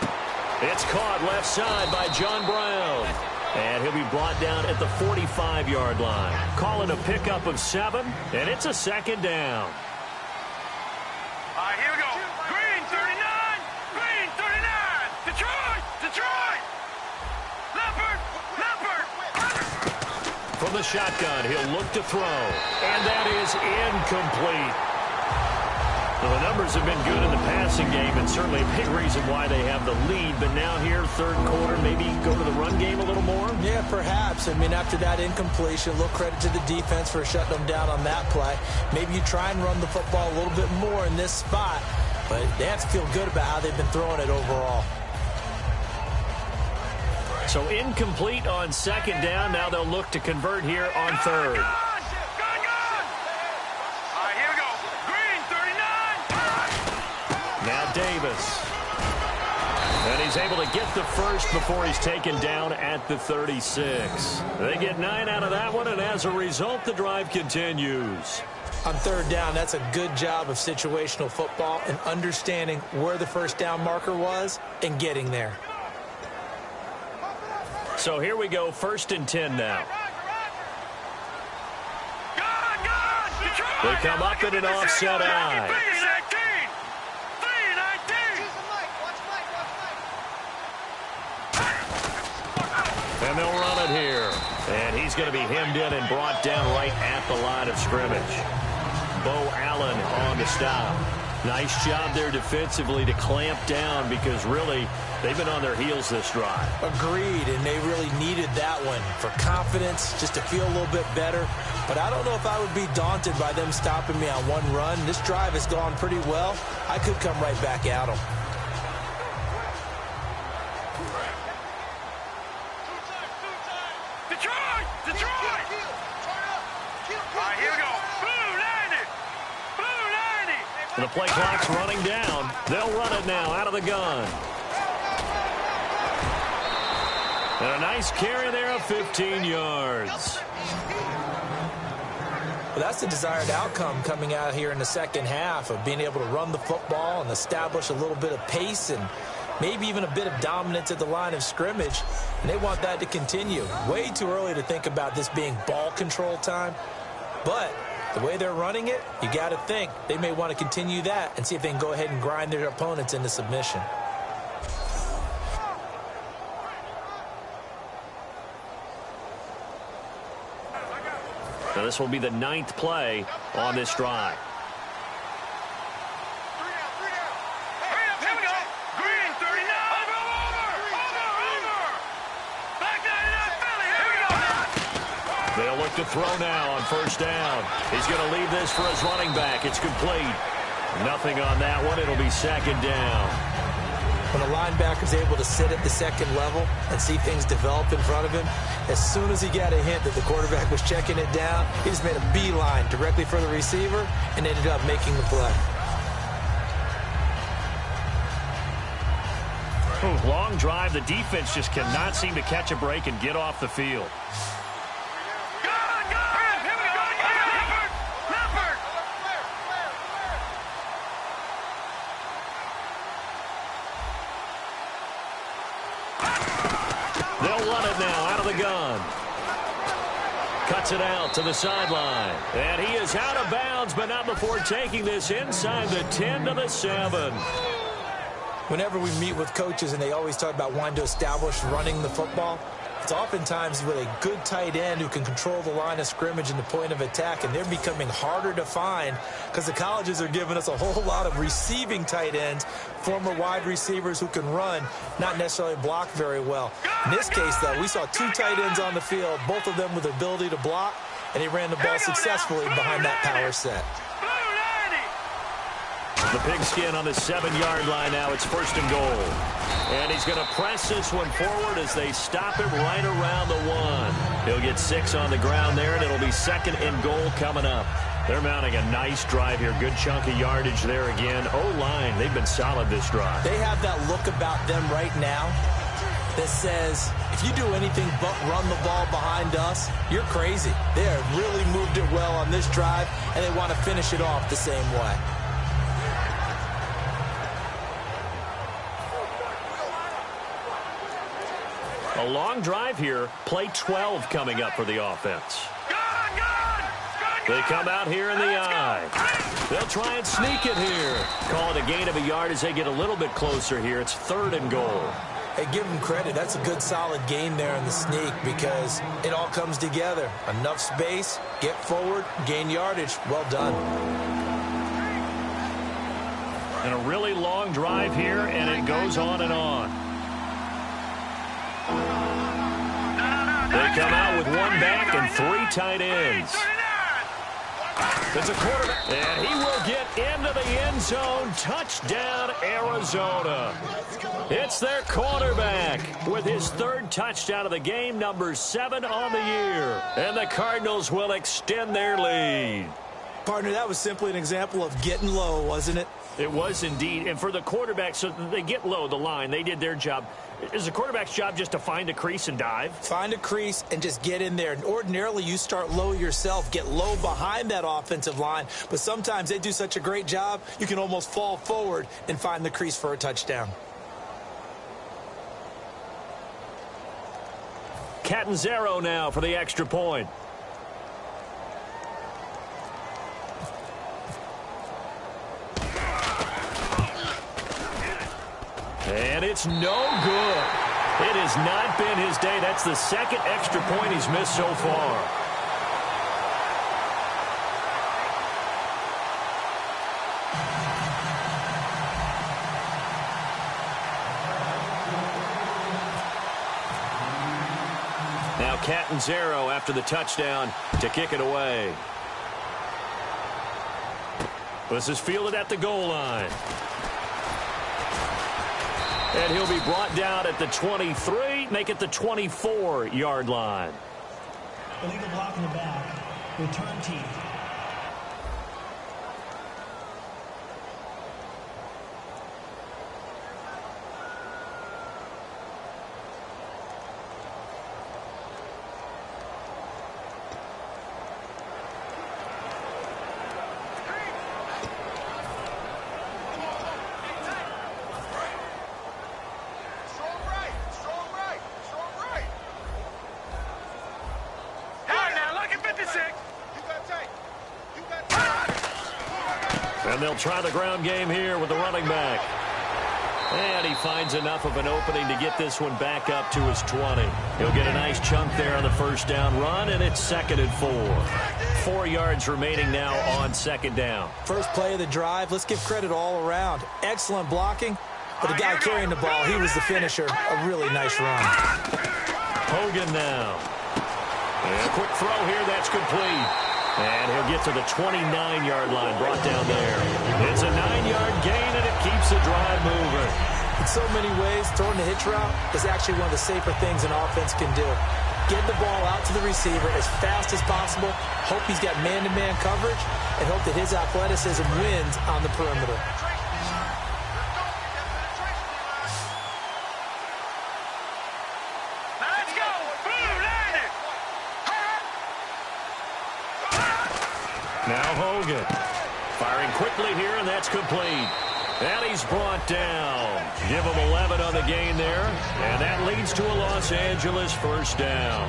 It's caught left side by John Brown. And he'll be brought down at the 45-yard line. Calling a pickup of 7, and it's a second down. All right, here we go. Green, 39. Green, 39. Detroit, Detroit. Leopard, Leopard. From the shotgun, he'll look to throw. And that is incomplete. Well, the numbers have been good in the passing game, and certainly a big reason why they have the lead. But now here, third quarter, maybe go to the run game a little more? Yeah, perhaps. I mean, after that incompletion, a little credit to the defense for shutting them down on that play. Maybe you try and run the football a little bit more in this spot, but they have to feel good about how they've been throwing it overall. So incomplete on second down. Now they'll look to convert here on third. Davis. And he's able to get the first before he's taken down at the 36. They get 9 out of that one, and as a result, the drive continues. On third down, that's a good job of situational football and understanding where the first down marker was and getting there. So here we go, 1st and 10 now. They come up in an offset eye. And they'll run it here. And he's going to be hemmed in and brought down right at the line of scrimmage. Bo Allen on the stop. Nice job there defensively to clamp down because really they've been on their heels this drive. Agreed, and they really needed that one for confidence, just to feel a little bit better. But I don't know if I would be daunted by them stopping me on one run. This drive has gone pretty well. I could come right back at them. The play clock's running down. They'll run it now out of the gun. And a nice carry there of 15 yards. Well, that's the desired outcome coming out here in the second half of being able to run the football and establish a little bit of pace and maybe even a bit of dominance at the line of scrimmage. And they want that to continue. Way too early to think about this being ball control time. But the way they're running it, you got to think they may want to continue that and see if they can go ahead and grind their opponents into submission. Now this will be the 9th play on this drive. They'll look to throw now on first down. He's going to leave this for his running back. It's complete. Nothing on that one. It'll be second down. When a linebacker's able to sit at the second level and see things develop in front of him, as soon as he got a hint that the quarterback was checking it down, he just made a beeline directly for the receiver and ended up making the play. Long drive. The defense just cannot seem to catch a break and get off the field. Gun. Cuts it out to the sideline. And he is out of bounds, but not before taking this inside the 10 to the 7. Whenever we meet with coaches and they always talk about wanting to establish running the football, it's oftentimes with a good tight end who can control the line of scrimmage and the point of attack, and they're becoming harder to find because the colleges are giving us a whole lot of receiving tight ends, former wide receivers who can run, not necessarily block very well. In this case, though, we saw 2 tight ends on the field, both of them with the ability to block, and he ran the ball successfully behind that power set. The pigskin on the 7-yard line now. It's 1st and goal. And he's going to press this one forward as they stop him right around the 1. He'll get 6 on the ground there, and it'll be 2nd and goal coming up. They're mounting a nice drive here. Good chunk of yardage there again. O-line, they've been solid this drive. They have that look about them right now that says, if you do anything but run the ball behind us, you're crazy. They have really moved it well on this drive, and they want to finish it off the same way. A long drive here. Play 12 coming up for the offense. They come out here in the eye. They'll try and sneak it here. Call it a gain of a yard as they get a little bit closer here. It's 3rd and goal. Hey, give them credit. That's a good, solid gain there in the sneak because it all comes together. Enough space, get forward, gain yardage. Well done. And a really long drive here, and it goes on and on. They come out with 1 back and 3 tight ends. It's a quarterback, and he will get into the end zone. Touchdown, Arizona. It's their quarterback with his 3rd touchdown of the game, number 7 on the year. And the Cardinals will extend their lead. Partner, that was simply an example of getting low, wasn't it? It was indeed. And for the quarterback, so they get low the line. They did their job. Is the quarterback's job just to find a crease and dive? Find a crease and just get in there. And ordinarily, you start low yourself, get low behind that offensive line. But sometimes they do such a great job, you can almost fall forward and find the crease for a touchdown. Catanzaro now for the extra point. And it's no good. It has not been his day. That's the 2nd extra point he's missed so far. Now Catanzaro after the touchdown to kick it away. This is fielded at the goal line. And he'll be brought down at the 23, make it the 24-yard line. Illegal block in the back. Return team. And they'll try the ground game here with the running back. And he finds enough of an opening to get this one back up to his 20. He'll get a nice chunk there on the 1st down run, and it's 2nd and 4. 4 yards remaining now on 2nd down. First play of the drive, let's give credit all around. Excellent blocking, but the guy carrying the ball, he was the finisher. A really nice run. Hogan now. And a quick throw here, that's complete. And he'll get to the 29-yard line, brought down there. It's a 9-yard gain, and it keeps the drive moving. In so many ways, throwing the hitch route is actually one of the safer things an offense can do. Get the ball out to the receiver as fast as possible, hope he's got man-to-man coverage, and hope that his athleticism wins on the perimeter. Now Hogan firing quickly here, and that's complete. And he's brought down. Give him 11 on the gain there, and that leads to a Los Angeles 1st down.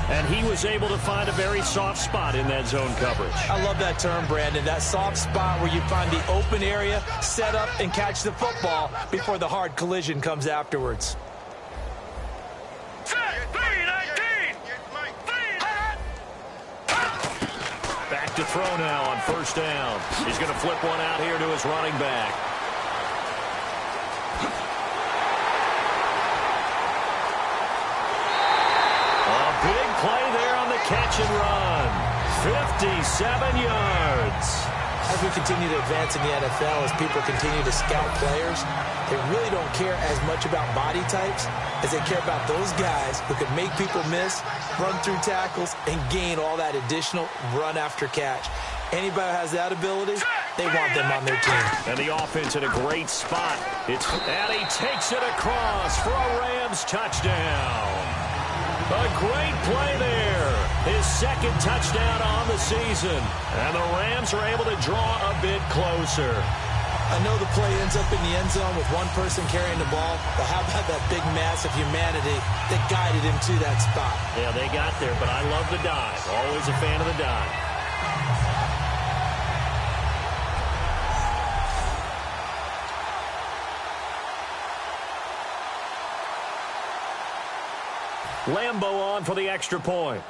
And he was able to find a very soft spot in that zone coverage. I love that term, Brandon. That soft spot where you find the open area, set up, and catch the football before the hard collision comes afterwards. Back to throw now on 1st down. He's going to flip one out here to his running back. A big play there on the catch and run. 57 yards. As we continue to advance in the NFL, as people continue to scout players, they really don't care as much about body types as they care about those guys who can make people miss, run through tackles, and gain all that additional run after catch. Anybody who has that ability, they want them on their team. And the offense in a great spot. And he takes it across for a Rams touchdown. A great play there. His second touchdown on the season. And the Rams are able to draw a bit closer. I know the play ends up in the end zone with one person carrying the ball, but how about that big mass of humanity that guided him to that spot? Yeah, they got there, but I love the dive. Always a fan of the dive. Lambo on for the extra point.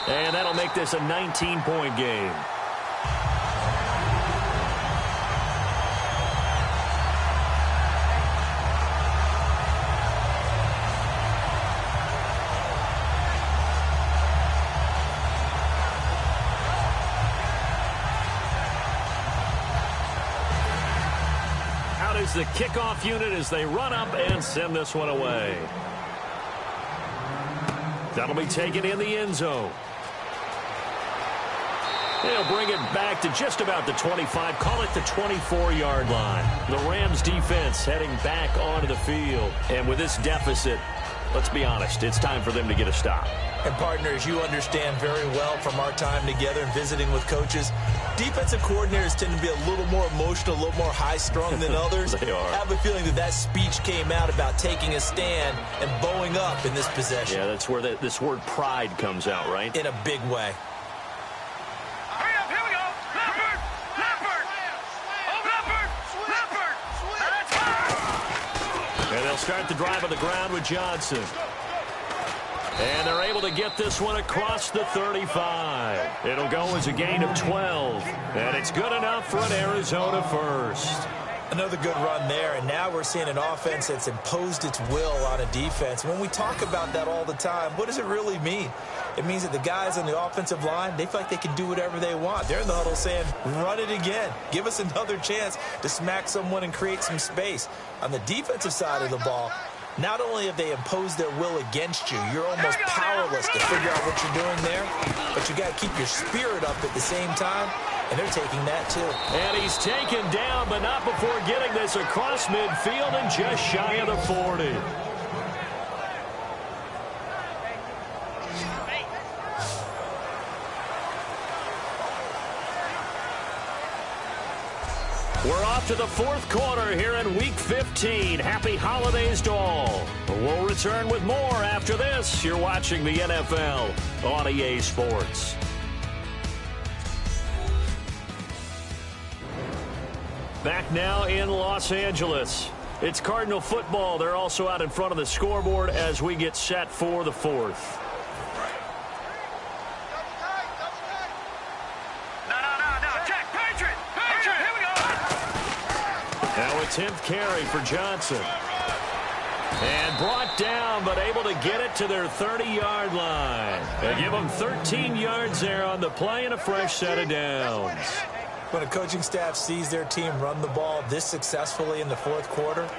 And that'll make this a 19-point game. Out is the kickoff unit as they run up and send this one away. That'll be taken in the end zone. They'll bring it back to just about the 25, call it the 24-yard line. The Rams defense heading back onto the field. And with this deficit, let's be honest, it's time for them to get a stop. And partners, you understand very well from our time together and visiting with coaches, defensive coordinators tend to be a little more emotional, a little more high-strung than others. They are. I have a feeling that speech came out about taking a stand and bowing up in this possession. Yeah, that's where this word pride comes out, right? In a big way. And they'll start the drive on the ground with Johnson. And they're able to get this one across the 35. It'll go as a gain of 12. And it's good enough for an Arizona first. Another good run there, and now we're seeing an offense that's imposed its will on a defense. When we talk about that all the time, what does it really mean? It means that the guys on the offensive line, they feel like they can do whatever they want. They're in the huddle saying, run it again. Give us another chance to smack someone and create some space. On the defensive side of the ball, not only have they imposed their will against you, you're almost powerless to figure out what you're doing there, but you got to keep your spirit up at the same time, and they're taking that too. And he's taken down, but not before getting this across midfield and just shy of the 40. We're off to the fourth quarter here in Week 15. Happy holidays to all. We'll return with more after this. You're watching the NFL on EA Sports. Back now in Los Angeles. It's Cardinal football. They're also out in front of the scoreboard as we get set for the fourth. Now a 10th carry for Johnson. And brought down, but able to get it to their 30-yard line. They give them 13 yards there on the play and a fresh set of downs. When a coaching staff sees their team run the ball this successfully in the fourth quarter,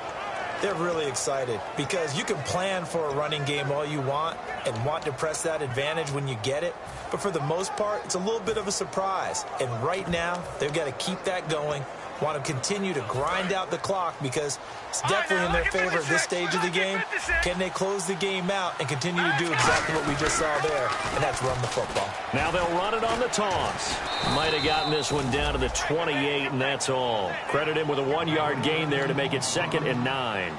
they're really excited because you can plan for a running game all you want and want to press that advantage when you get it. But for the most part, it's a little bit of a surprise. And right now, they've got to keep that going. Want to continue to grind out the clock because it's definitely in their favor at this stage of the game. Can they close the game out and continue to do exactly what we just saw there, and that's run the football. Now they'll run it on the toss. Might have gotten this one down to the 28, and that's all. Credit him with a 1-yard gain there to make it 2nd and 9.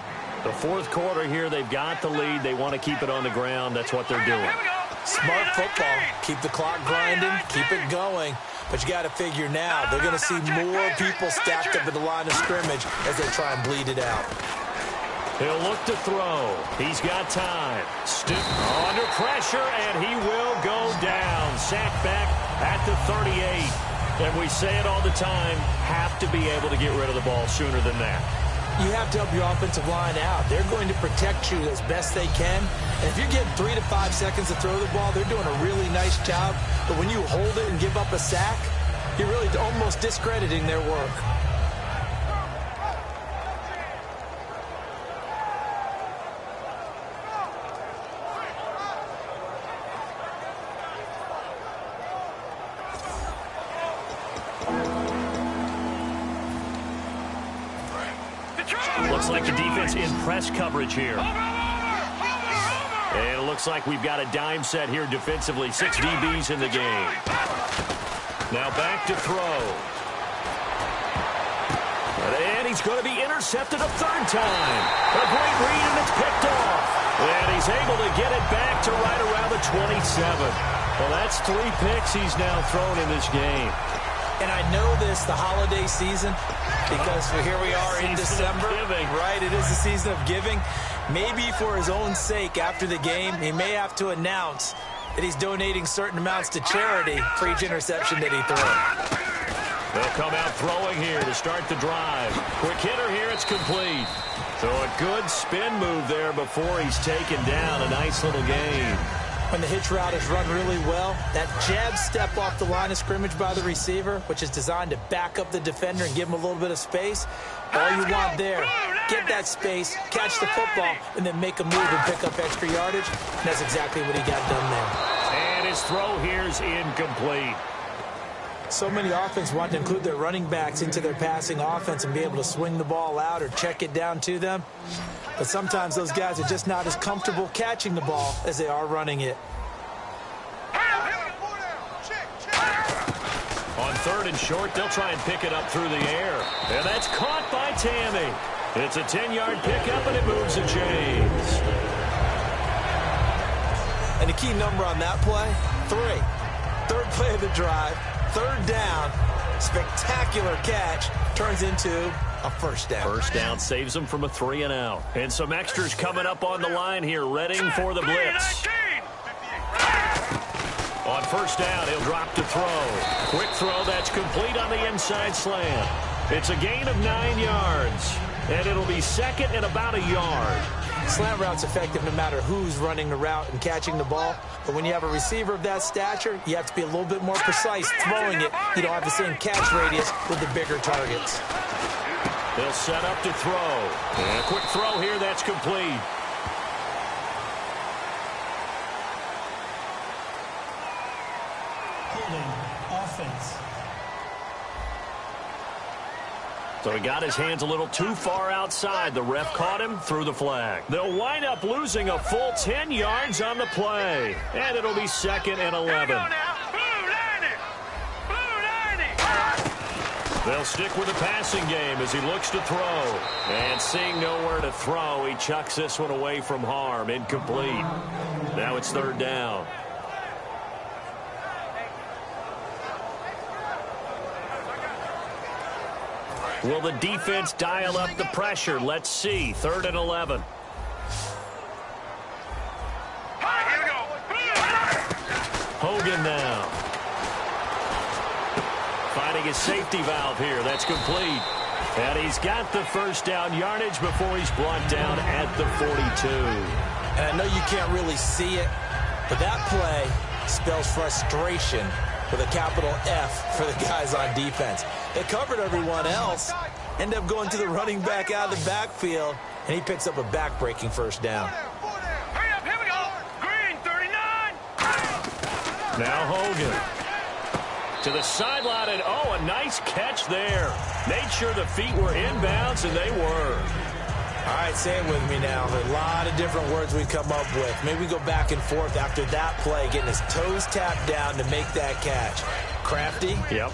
The fourth quarter here, they've got the lead. They want to keep it on the ground. That's what they're doing. Smart football. Keep the clock grinding. Keep it going. But you got to figure now, they're going to see more people stacked up at the line of scrimmage as they try and bleed it out. He'll look to throw. He's got time. Under pressure, and he will go down. Sacked back at the 38. And we say it all the time, have to be able to get rid of the ball sooner than that. You have to help your offensive line out. They're going to protect you as best they can. And if you're getting 3 to 5 seconds to throw the ball, they're doing a really nice job. But when you hold it and give up a sack, you're really almost discrediting their work. Looks like the defense in press coverage here. And it looks like we've got a dime set here defensively. 6 DBs in the game. Now back to throw. And he's going to be intercepted a third time. A great read, and it's picked off. And he's able to get it back to right around the 27. Well, that's 3 picks he's now thrown in this game. And I know this, the holiday season, because here we are in December. Right, it is the season of giving. Maybe for his own sake, after the game, he may have to announce that he's donating certain amounts to charity for each interception that he throws. They'll come out throwing here to start the drive. Quick hitter here, it's complete. So a good spin move there before he's taken down. A nice little gain. When the hitch route is run really well, that jab step off the line of scrimmage by the receiver, which is designed to back up the defender and give him a little bit of space, all you want there, get that space, catch the football, and then make a move and pick up extra yardage. And that's exactly what he got done there. And his throw here is incomplete. So many offenses want to include their running backs into their passing offense and be able to swing the ball out or check it down to them. But sometimes those guys are just not as comfortable catching the ball as they are running it. On 3rd and short, they'll try and pick it up through the air. And that's caught by Tammy. It's a 10-yard pickup, and it moves the chains. And the key number on that play, 3. 3rd play of the drive, 3rd down, spectacular catch, turns into a first down. First down saves them from a 3 and out. And some extras coming up on the line here, readying for the blitz. On first down, he'll drop to throw. Quick throw, that's complete on the inside slant. It's a gain of 9 yards, and it'll be 2nd and about a yard. Slant route's effective no matter who's running the route and catching the ball. But when you have a receiver of that stature, you have to be a little bit more precise throwing it. You don't have the same catch radius with the bigger targets. They'll set up to throw. And a quick throw here, that's complete. Holding offense. So he got his hands a little too far outside. The ref caught him, threw the flag. They'll wind up losing a full 10 yards on the play. And it'll be 2nd and 11. They'll stick with the passing game as he looks to throw. And seeing nowhere to throw, he chucks this one away from harm. Incomplete. Now it's 3rd down. Will the defense dial up the pressure? Let's see. 3rd and 11. Hogan now. Finding his safety valve here. That's complete. And he's got the first down yardage before he's brought down at the 42. And I know you can't really see it, but that play spells frustration with a capital F for the guys on defense. They covered everyone else, end up going to the running back out of the backfield, and he picks up a back-breaking first down. Hurry up, here we go. Green, 39. Now Hogan. To the sideline, and oh, a nice catch there. Made sure the feet were inbounds, and they were. All right, say it with me now. There are a lot of different words we come up with. Maybe we go back and forth after that play, getting his toes tapped down to make that catch. Crafty? Yep.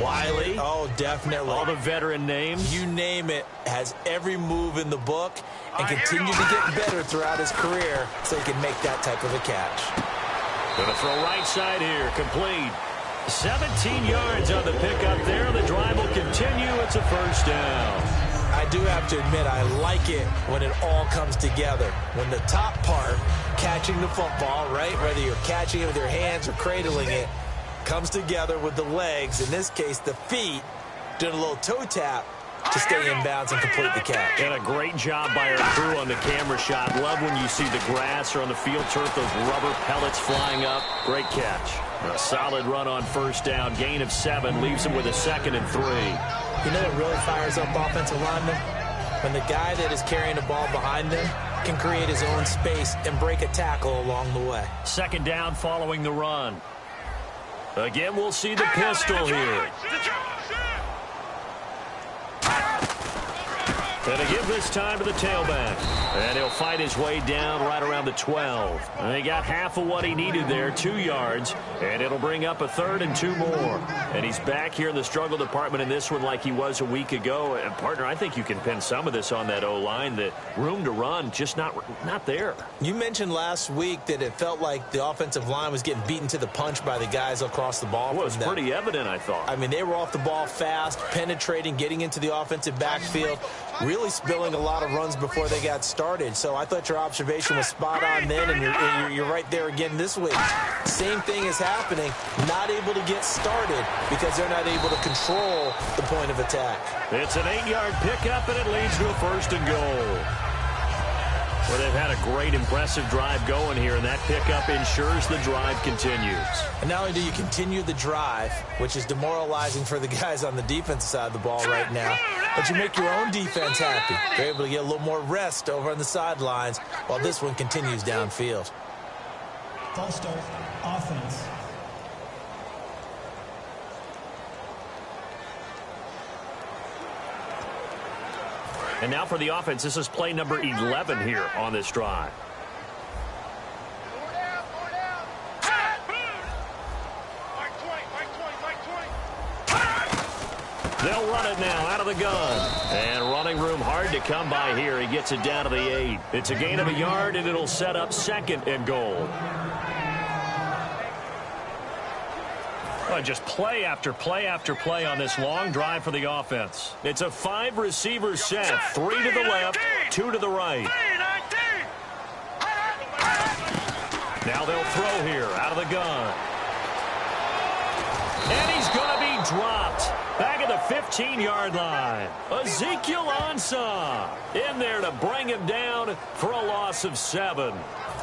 Wiley? Oh, definitely. All the veteran names. You name it, has every move in the book and continued to get better throughout his career so he can make that type of a catch. Going to throw right side here, complete. 17 yards on the pickup there. The drive will continue. It's a first down. I do have to admit, I like it when it all comes together. When the top part, catching the football, right, whether you're catching it with your hands or cradling it, comes together with the legs, in this case the feet, doing a little toe tap to stay in bounds and complete the catch. And a great job by our crew on the camera shot. Love when you see the grass or on the field turf, those rubber pellets flying up. Great catch. A solid run on first down. Gain of 7 leaves him with a 2nd and 3. You know what really fires up offensive linemen? When the guy that is carrying the ball behind them can create his own space and break a tackle along the way. 2nd down following the run. Again, we'll see the pistol here. And to give this time to the tailback. And he'll fight his way down right around the 12. And he got half of what he needed there, 2 yards. And it'll bring up a 3rd and 2 more. And he's back here in the struggle department in this one like he was a week ago. And, partner, I think you can pin some of this on that O-line. The room to run just not there. You mentioned last week that it felt like the offensive line was getting beaten to the punch by the guys across the ball. Well, it was pretty evident, I thought. I mean, they were off the ball fast, penetrating, getting into the offensive backfield, really spilling a lot of runs before they got started. So I thought your observation was spot on then, and you're right there again this week. Same thing is happening, not able to get started because they're not able to control the point of attack. It's an 8-yard pickup, and it leads to a 1st and goal. Well, they've had a great, impressive drive going here, and that pickup ensures the drive continues. And not only do you continue the drive, which is demoralizing for the guys on the defensive side of the ball right now, but you make your own defense happy. They're able to get a little more rest over on the sidelines while this one continues downfield. False start, offense. And now for the offense, this is play number 11 here on this drive. They'll run it now out of the gun. And running room hard to come by here. He gets it down to the 8. It's a gain of a yard, and it'll set up 2nd and goal. Well, just play after play after play on this long drive for the offense. It's a 5-receiver set. 3 to the left, 2 to the right. Now they'll throw here out of the gun. And he's going to be dropped. Back at the 15-yard line. Ezekiel Ansah in there to bring him down for a loss of 7.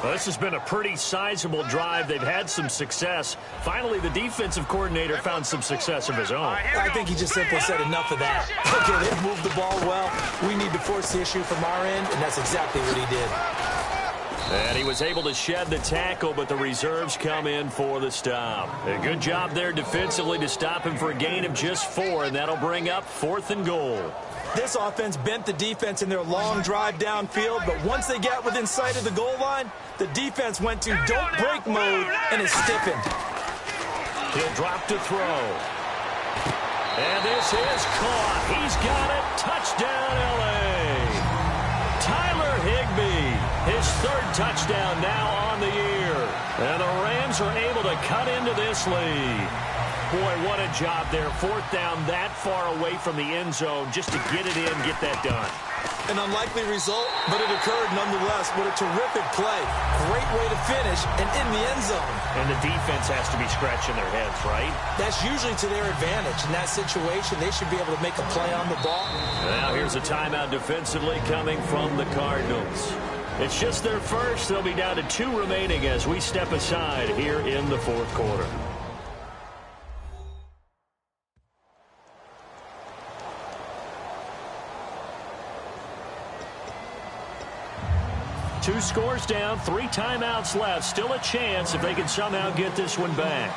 Well, this has been a pretty sizable drive. They've had some success. Finally, the defensive coordinator found some success of his own. I think he just simply said enough of that. Okay, they've moved the ball well. We need to force the issue from our end, and that's exactly what he did. And he was able to shed the tackle, but the reserves come in for the stop. A good job there defensively to stop him for a gain of just 4, and that'll bring up 4th and goal. This offense bent the defense in their long drive downfield, but once they got within sight of the goal line, the defense went to don't break mode and is stiffened. He'll drop to throw. And this is caught. He's got it. Touchdown, L.A. Tyler Higbee, his 3rd touchdown now on the year. And the Rams are able to cut into this lead. Boy, what a job there. 4th down that far away from the end zone just to get it in, get that done. An unlikely result, but it occurred nonetheless. What a terrific play. Great way to finish and in the end zone. And the defense has to be scratching their heads, right? That's usually to their advantage. In that situation, they should be able to make a play on the ball. Now here's a timeout defensively coming from the Cardinals. It's just their first. They'll be down to 2 remaining as we step aside here in the 4th quarter. Two scores down, 3 timeouts left. Still a chance if they can somehow get this one back.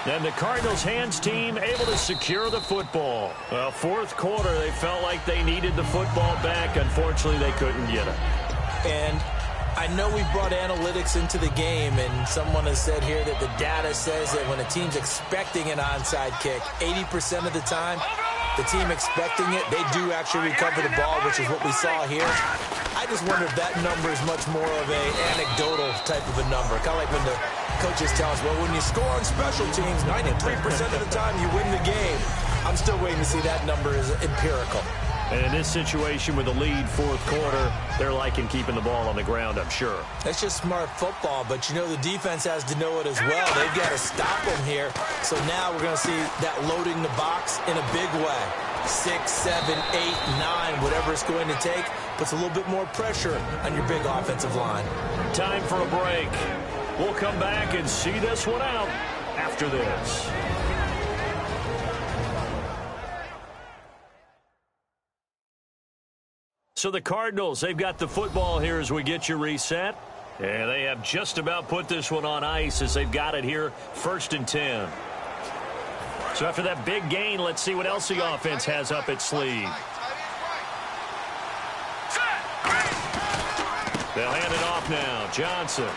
And the Cardinals' hands team able to secure the football. Well, 4th quarter, they felt like they needed the football back. Unfortunately, they couldn't get it. And I know we've brought analytics into the game, and someone has said here that the data says that when a team's expecting an onside kick, 80% of the time, the team expecting it, they do actually recover the ball, which is what we saw here. I just wonder if that number is much more of an anecdotal type of a number. Kind of like when the coaches tell us, well, when you score on special teams, 93% of the time you win the game. I'm still waiting to see that number is empirical. And in this situation with the lead 4th quarter, they're liking keeping the ball on the ground, I'm sure. That's just smart football, but you know the defense has to know it as well. They've got to stop them here. So now we're going to see that loading the box in a big way. 6, 7, 8, 9, whatever it's going to take, puts a little bit more pressure on your big offensive line. Time for a break. We'll come back and see this one out after this. So the Cardinals, they've got the football here as we get you reset. And they have just about put this one on ice as they've got it here, 1st and 10. So after that big gain, let's see what else the offense has up its sleeve. They'll hand it off now. Johnson.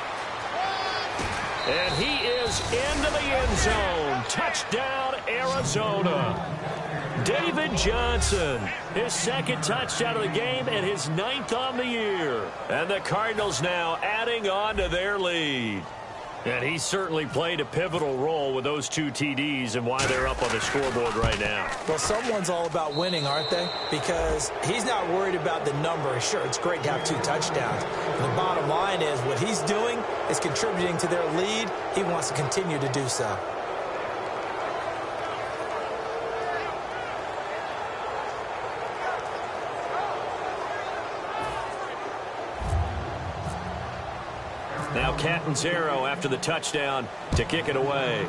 And he is into the end zone. Touchdown, Arizona. David Johnson, his second touchdown of the game and his 9th on the year. And the Cardinals now adding on to their lead. And he certainly played a pivotal role with those 2 TDs and why they're up on the scoreboard right now. Well, someone's all about winning, aren't they? Because he's not worried about the number. Sure, it's great to have 2 touchdowns. But the bottom line is what he's doing is contributing to their lead. He wants to continue to do so. Now Catanzaro after the touchdown to kick it away.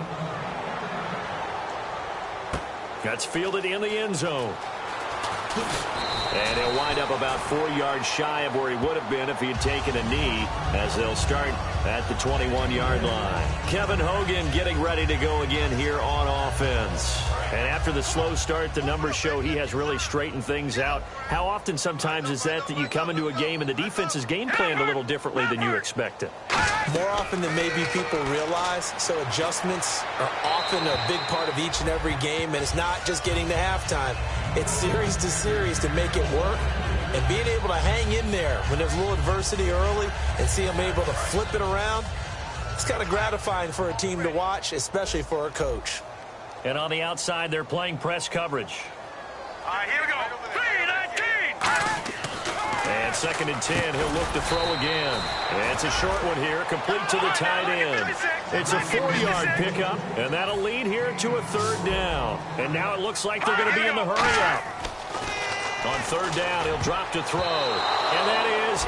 That's fielded in the end zone. And he'll wind up about 4 yards shy of where he would have been if he had taken a knee, as they'll start at the 21-yard line. Kevin Hogan getting ready to go again here on offense. And after the slow start, the numbers show he has really straightened things out. How often sometimes is that you come into a game and the defense is game planned a little differently than you expected? More often than maybe people realize, so adjustments are often a big part of each and every game, and it's not just getting to halftime. It's series to series to make it work, and being able to hang in there when there's a little adversity early and see them able to flip it around, it's kind of gratifying for a team to watch, especially for a coach. And on the outside, they're playing press coverage. All right, here we go. 3-19. And 2nd and 10, he'll look to throw again. And it's a short one here, complete to the tight end. It's a 4-yard pickup, and that'll lead here to a 3rd down. And now it looks like they're going to be in the hurry-up. On 3rd down, he'll drop to throw. And that is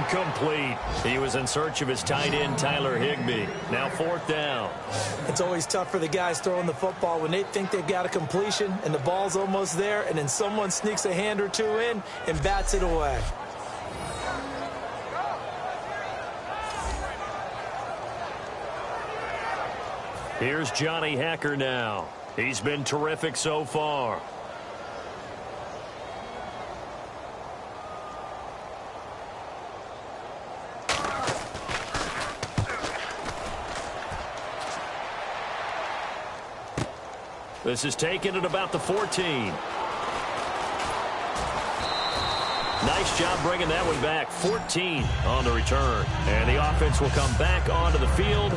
incomplete. He was in search of his tight end, Tyler Higbee. Now 4th down. It's always tough for the guys throwing the football when they think they've got a completion and the ball's almost there, and then someone sneaks a hand or 2 in and bats it away. Here's Johnny Hacker now. He's been terrific so far. This is taken at about the 14. Nice job bringing that one back. 14 on the return. And the offense will come back onto the field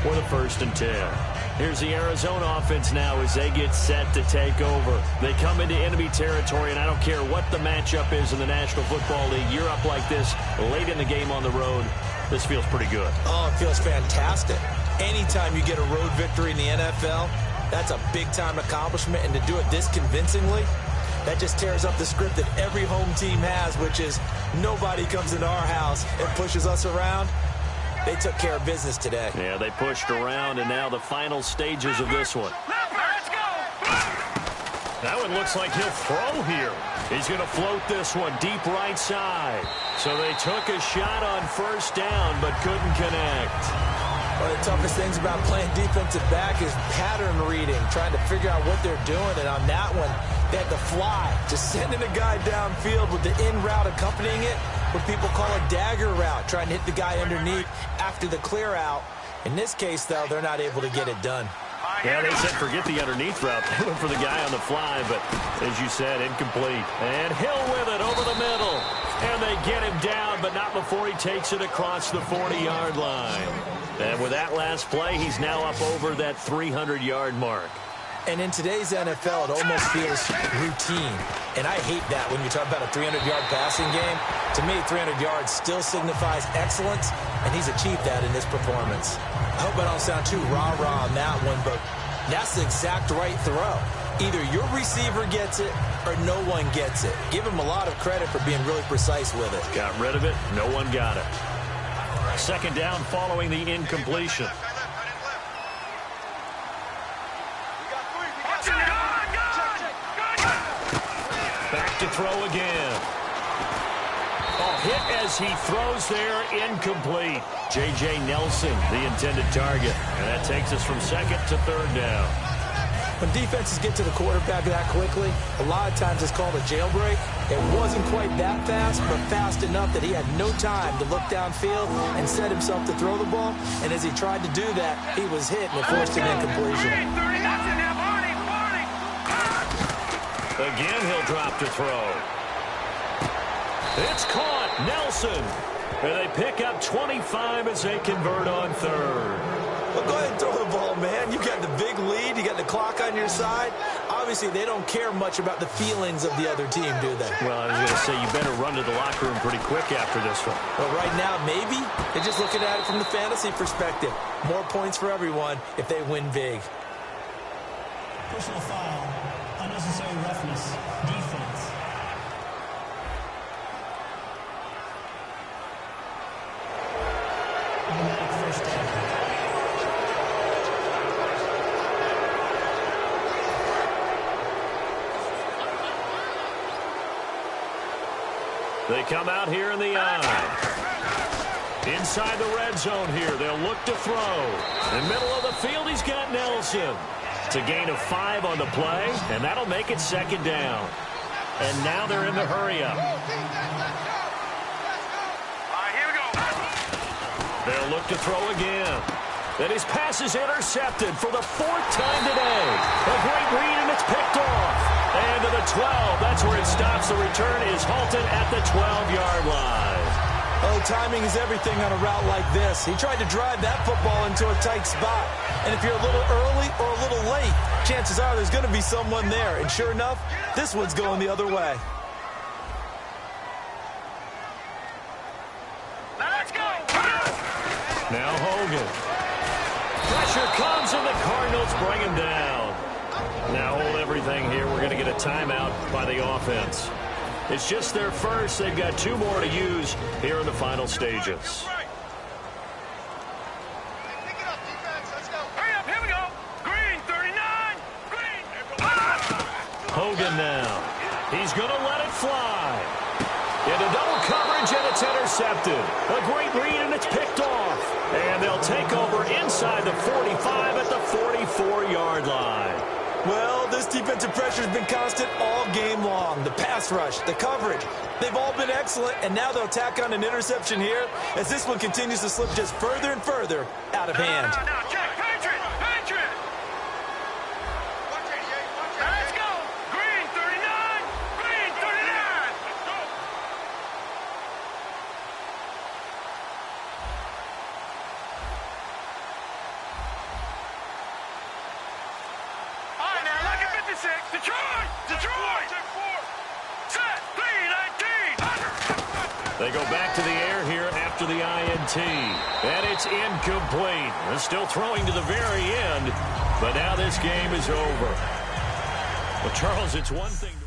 with a 1st and 10. Here's the Arizona offense now as they get set to take over. They come into enemy territory, and I don't care what the matchup is in the National Football League. You're up like this late in the game on the road. This feels pretty good. Oh, it feels fantastic. Anytime you get a road victory in the NFL, that's a big-time accomplishment, and to do it this convincingly, that just tears up the script that every home team has, which is nobody comes into our house and pushes us around. They took care of business today. Yeah, they pushed around, and now the final stages of this one. Let's go. That one looks like he'll throw here. He's going to float this one deep right side. So they took a shot on 1st down, but couldn't connect. One of the toughest things about playing defensive back is pattern reading, trying to figure out what they're doing. And on that one, they had to fly, just sending a guy downfield with the in route accompanying it, what people call a dagger route, trying to hit the guy underneath after the clear out. In this case, though, they're not able to get it done. Yeah, they said forget the underneath route. They went for the guy on the fly, but as you said, incomplete. And Hill with it over the middle. And they get him down, but not before he takes it across the 40-yard line. And with that last play, he's now up over that 300-yard mark. And in today's NFL, it almost feels routine. And I hate that when you talk about a 300-yard passing game. To me, 300 yards still signifies excellence, and he's achieved that in this performance. I hope I don't sound too rah-rah on that one, but that's the exact right throw. Either your receiver gets it or no one gets it. Give him a lot of credit for being really precise with it. Got rid of it. No one got it. 2nd down following the incompletion. Back to throw again. Oh, hit as he throws there, incomplete. J.J. Nelson, the intended target. And that takes us from 2nd to 3rd down. When defenses get to the quarterback that quickly, a lot of times it's called a jailbreak. It wasn't quite that fast, but fast enough that he had no time to look downfield and set himself to throw the ball. And as he tried to do that, he was hit and it forced an incompletion. Again, he'll drop to throw. It's caught. Nelson. And they pick up 25 as they convert on third. Well, go ahead and throw the ball, man. You got the big lead. You got the clock on your side. Obviously, they don't care much about the feelings of the other team, do they? Well, I was going to say, you better run to the locker room pretty quick after this one. Well, right now, maybe. They're just looking at it from the fantasy perspective. More points for everyone if they win big. Personal foul, unnecessary roughness, defense. Automatic first down. They come out here in the eye. Inside the red zone here, they'll look to throw. In the middle of the field, he's got Nelson. It's a gain of 5 on the play, and that'll make it second down. And now they're in the hurry-up. Here we go. They'll look to throw again. And his pass is intercepted for the 4th time today. A great read, and it's picked off. And to the 12. That's where it stops. The return is halted at the 12-yard line. Oh, timing is everything on a route like this. He tried to drive that football into a tight spot. And if you're a little early or a little late, chances are there's going to be someone there. And sure enough, this one's going the other way. Let's go. Now Hogan. Pressure comes, and the Cardinals bring him down. Now hold everything here. We're going to get a timeout by the offense. It's just their first. They've got 2 more to use here in the final stages. Hurry up, here we go. Green, 39. Green. Hogan now. He's going to let it fly. Into double coverage, and it's intercepted. A great read, and it's picked off. And they'll take over inside the 45 at the 44-yard line. Well, this defensive pressure has been constant all game long. The pass rush, the coverage, they've all been excellent, and now they'll tack on an interception here as this one continues to slip just further and further out of hand. Now, check. Patriot. Let's go. Green, 39. Green, 39. Let's go. All right, now, look at 56. Detroit. Set. 3-19. They go back to the air here after the INT. And it's incomplete. They're still throwing to the very end. But now this game is over. Well, Charles, it's one thing to